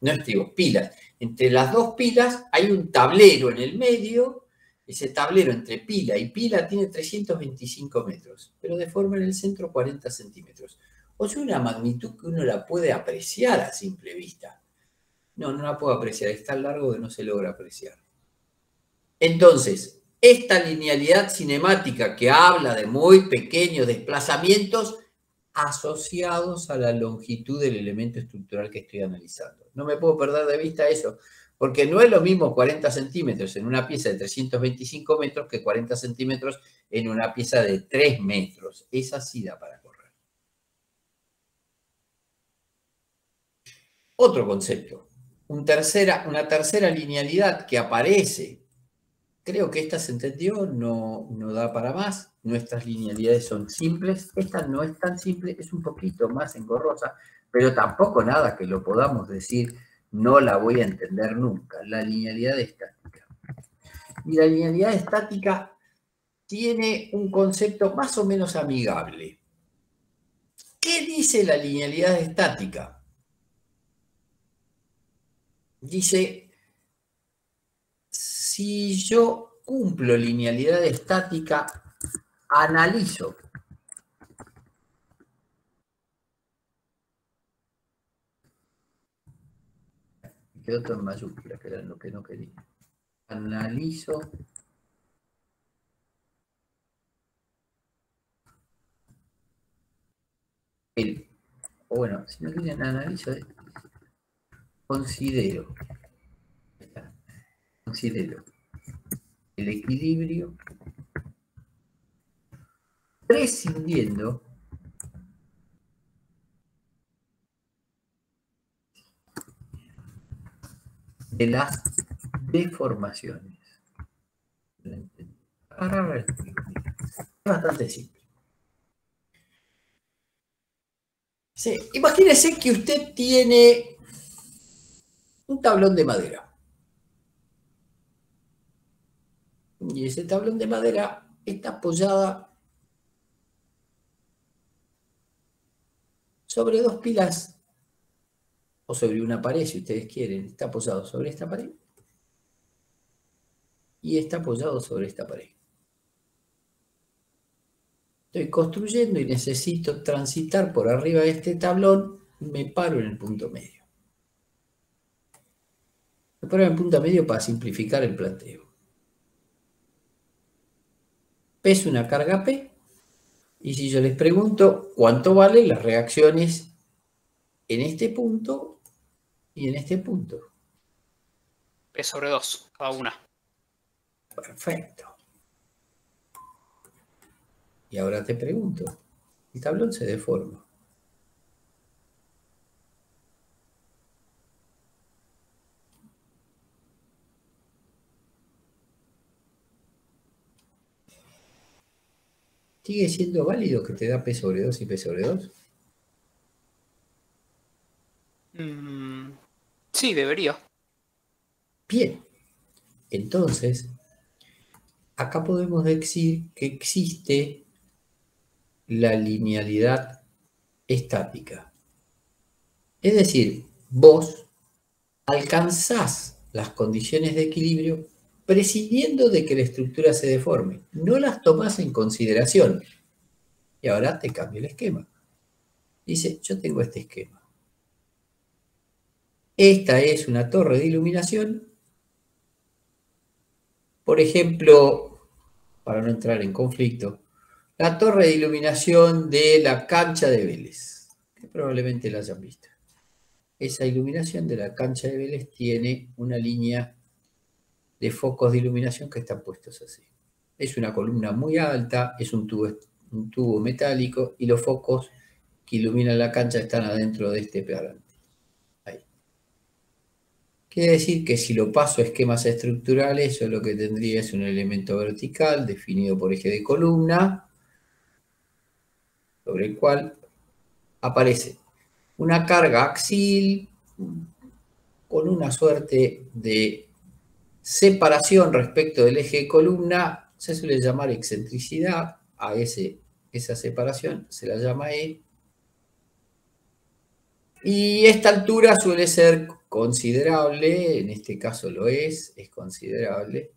no estribos, pilas. Entre las dos pilas hay un tablero en el medio, ese tablero entre pila y pila tiene 325 metros, pero deforma en el centro 40 centímetros. O sea, una magnitud que uno la puede apreciar a simple vista. No, no la puedo apreciar, es tan largo que no se logra apreciar. Entonces, esta linealidad cinemática que habla de muy pequeños desplazamientos asociados a la longitud del elemento estructural que estoy analizando. No me puedo perder de vista eso, porque no es lo mismo 40 centímetros en una pieza de 325 metros que 40 centímetros en una pieza de 3 metros. Esa sí da para correr. Otro concepto, una tercera linealidad que aparece. Creo que esta se entendió, no da para más. Nuestras linealidades son simples. Esta no es tan simple, es un poquito más engorrosa, pero tampoco nada que lo podamos decir, no la voy a entender nunca. La linealidad estática. Y la linealidad estática tiene un concepto más o menos amigable. ¿Qué dice la linealidad estática? Dice, si yo cumplo linealidad estática, analizo quedó todo en mayúscula, que era lo que no quería. Analizo o bueno, si no quieren analizo, considero el equilibrio prescindiendo de las deformaciones. Ahora explico. Es bastante simple. Sí, imagínese que usted tiene un tablón de madera. Y ese tablón de madera está apoyada sobre dos pilas o sobre una pared, si ustedes quieren. Está apoyado sobre esta pared y está apoyado sobre esta pared. Estoy construyendo y necesito transitar por arriba de este tablón, me paro en el punto medio. Me paro en el punto medio para simplificar el planteo. Peso una carga P, y si yo les pregunto cuánto valen las reacciones en este punto y en este punto. P sobre 2, cada una. Perfecto. Y ahora te pregunto, el tablón se deforma. ¿Sigue siendo válido que te da P sobre 2 y P sobre 2? Sí, debería. Bien. Entonces, acá podemos decir que existe la linealidad estática. Es decir, vos alcanzás las condiciones de equilibrio prescindiendo de que la estructura se deforme. No las tomás en consideración. Y ahora te cambio el esquema. Dice, yo tengo este esquema. Esta es una torre de iluminación. Por ejemplo, para no entrar en conflicto, la torre de iluminación de la cancha de Vélez, que probablemente la hayan visto. Esa iluminación de la cancha de Vélez tiene una línea de focos de iluminación que están puestos así. Es una columna muy alta, es un tubo metálico y los focos que iluminan la cancha están adentro de este parante. Ahí. Quiere decir que si lo paso a esquemas estructurales, yo lo que tendría es un elemento vertical definido por eje de columna, sobre el cual aparece una carga axil con una suerte de separación respecto del eje de columna. Se suele llamar excentricidad a esa separación, se la llama E. Y esta altura suele ser considerable, en este caso lo es considerable.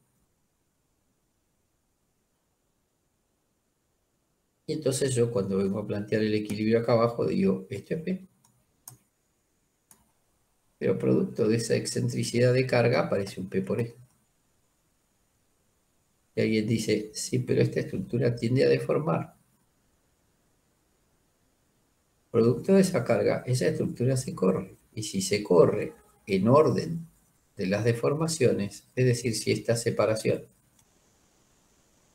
Y entonces yo cuando vengo a plantear el equilibrio acá abajo digo, esto es P. Pero producto de esa excentricidad de carga aparece un P por E. Y alguien dice, sí, pero esta estructura tiende a deformar. Producto de esa carga, esa estructura se corre. Y si se corre en orden de las deformaciones, es decir, si esta separación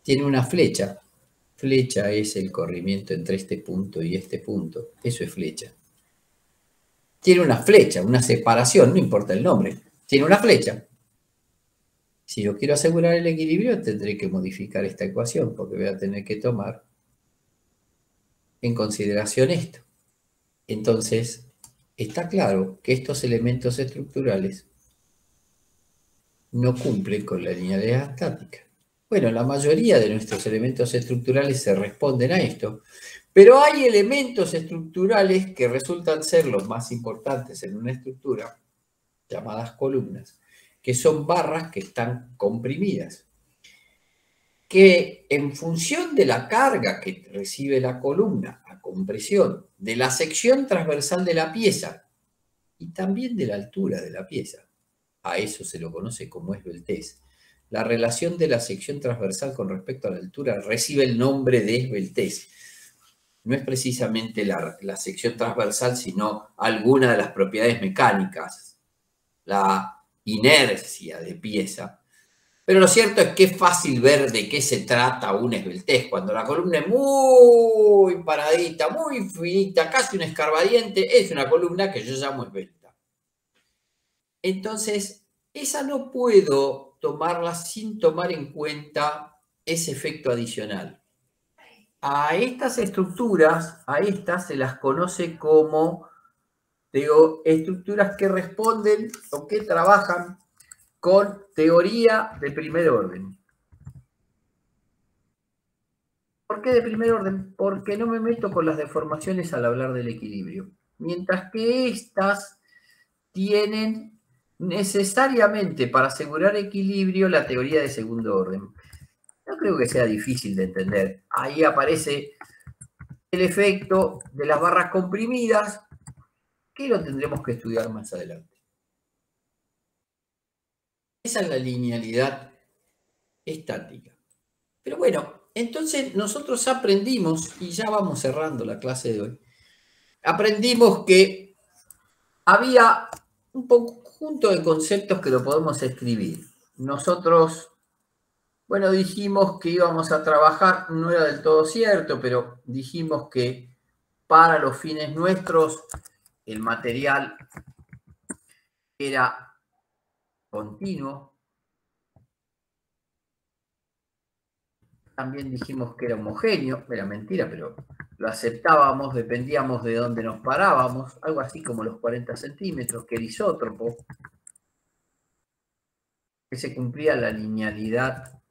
tiene una flecha, flecha es el corrimiento entre este punto y este punto, eso es flecha. Tiene una flecha, una separación, no importa el nombre, tiene una flecha. Si yo quiero asegurar el equilibrio, tendré que modificar esta ecuación, porque voy a tener que tomar en consideración esto. Entonces, está claro que estos elementos estructurales no cumplen con la linealidad estática. Bueno, la mayoría de nuestros elementos estructurales se responden a esto, pero hay elementos estructurales que resultan ser los más importantes en una estructura, llamadas columnas, que son barras que están comprimidas, que en función de la carga que recibe la columna a compresión, de la sección transversal de la pieza y también de la altura de la pieza, a eso se lo conoce como esbeltez. La relación de la sección transversal con respecto a la altura recibe el nombre de esbeltez. No es precisamente la sección transversal, sino alguna de las propiedades mecánicas, la inercia de pieza. Pero lo cierto es que es fácil ver de qué se trata una esbeltez. Cuando la columna es muy paradita, muy finita, casi un escarbadiente, es una columna que yo llamo esbelta. Entonces, esa no puedo tomarla sin tomar en cuenta ese efecto adicional. A estas estructuras, a estas se las conoce como, digo, estructuras que responden o que trabajan con teoría de primer orden. ¿Por qué de primer orden? Porque no me meto con las deformaciones al hablar del equilibrio. Mientras que estas tienen necesariamente para asegurar equilibrio la teoría de segundo orden. No creo que sea difícil de entender. Ahí aparece el efecto de las barras comprimidas, que lo tendremos que estudiar más adelante. Esa es la linealidad estática. Pero bueno, entonces nosotros aprendimos, y ya vamos cerrando la clase de hoy, aprendimos que había un conjunto de conceptos que lo podemos escribir. Nosotros, bueno, dijimos que íbamos a trabajar, no era del todo cierto, pero dijimos que para los fines nuestros el material era continuo. También dijimos que era homogéneo, era mentira, pero lo aceptábamos, dependíamos de dónde nos parábamos, algo así como los 40 centímetros, que era isótropo, que se cumplía la linealidad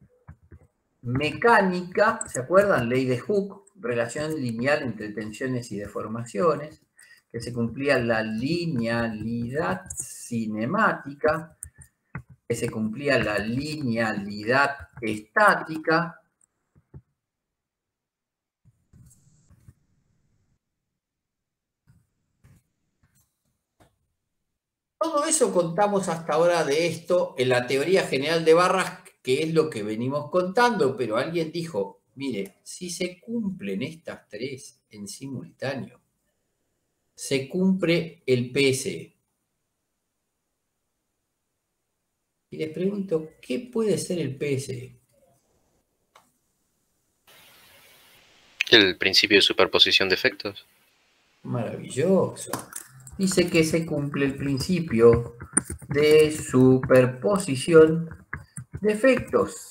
mecánica, ¿se acuerdan? Ley de Hooke, relación lineal entre tensiones y deformaciones, que se cumplía la linealidad cinemática, que se cumplía la linealidad estática. Todo eso contamos hasta ahora de esto en la teoría general de barras, que es lo que venimos contando, pero alguien dijo, mire, si se cumplen estas tres en simultáneo, se cumple el PSE. Y les pregunto, ¿qué puede ser el PSE? el principio de superposición de efectos? Maravilloso. Dice que se cumple el principio de superposición de efectos.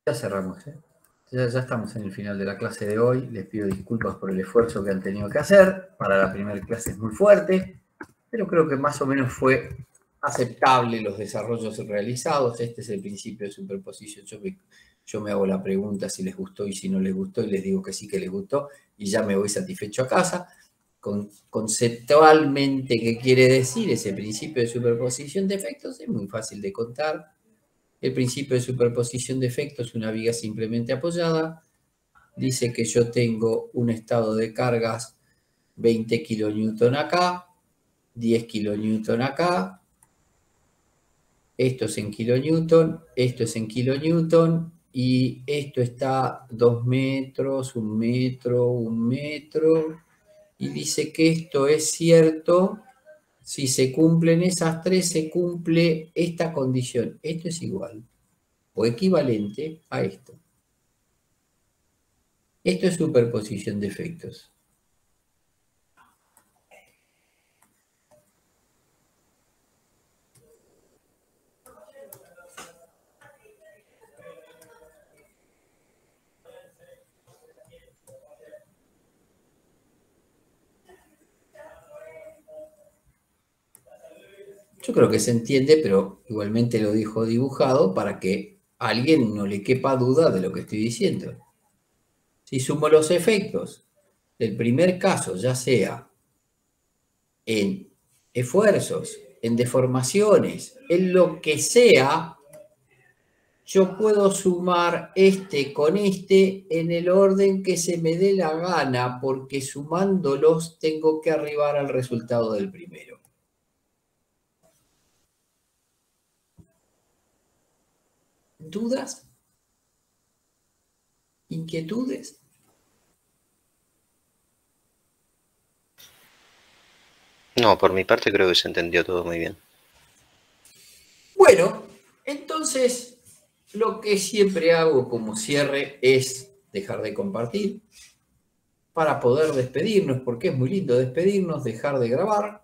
Ya cerramos, ¿eh? Ya estamos en el final de la clase de hoy. Les pido disculpas por el esfuerzo que han tenido que hacer. Para la primera clase es muy fuerte, pero creo que más o menos fue aceptable los desarrollos realizados. Este es el principio de superposición. Yo me hago la pregunta si les gustó y si no les gustó, y les digo que sí que les gustó, y ya me voy satisfecho a casa. Conceptualmente, ¿qué quiere decir ese principio de superposición de efectos? Es muy fácil de contar. El principio de superposición de efectos, una viga simplemente apoyada, dice que yo tengo un estado de cargas 20 kN acá, 10 kN acá, esto es en kilonewton, esto es en kilonewton, y esto está 2 metros, 1 metro, 1 metro, y dice que esto es cierto. Si se cumplen esas tres, se cumple esta condición. Esto es igual o equivalente a esto. Esto es superposición de efectos. Yo creo que se entiende, pero igualmente lo dijo dibujado para que a alguien no le quepa duda de lo que estoy diciendo. Si sumo los efectos del primer caso, ya sea en esfuerzos, en deformaciones, en lo que sea, yo puedo sumar este con este en el orden que se me dé la gana, porque sumándolos tengo que arribar al resultado del primero. ¿Dudas? ¿Inquietudes? No, por mi parte creo que se entendió todo muy bien. Bueno, entonces lo que siempre hago como cierre es dejar de compartir para poder despedirnos, porque es muy lindo despedirnos, dejar de grabar.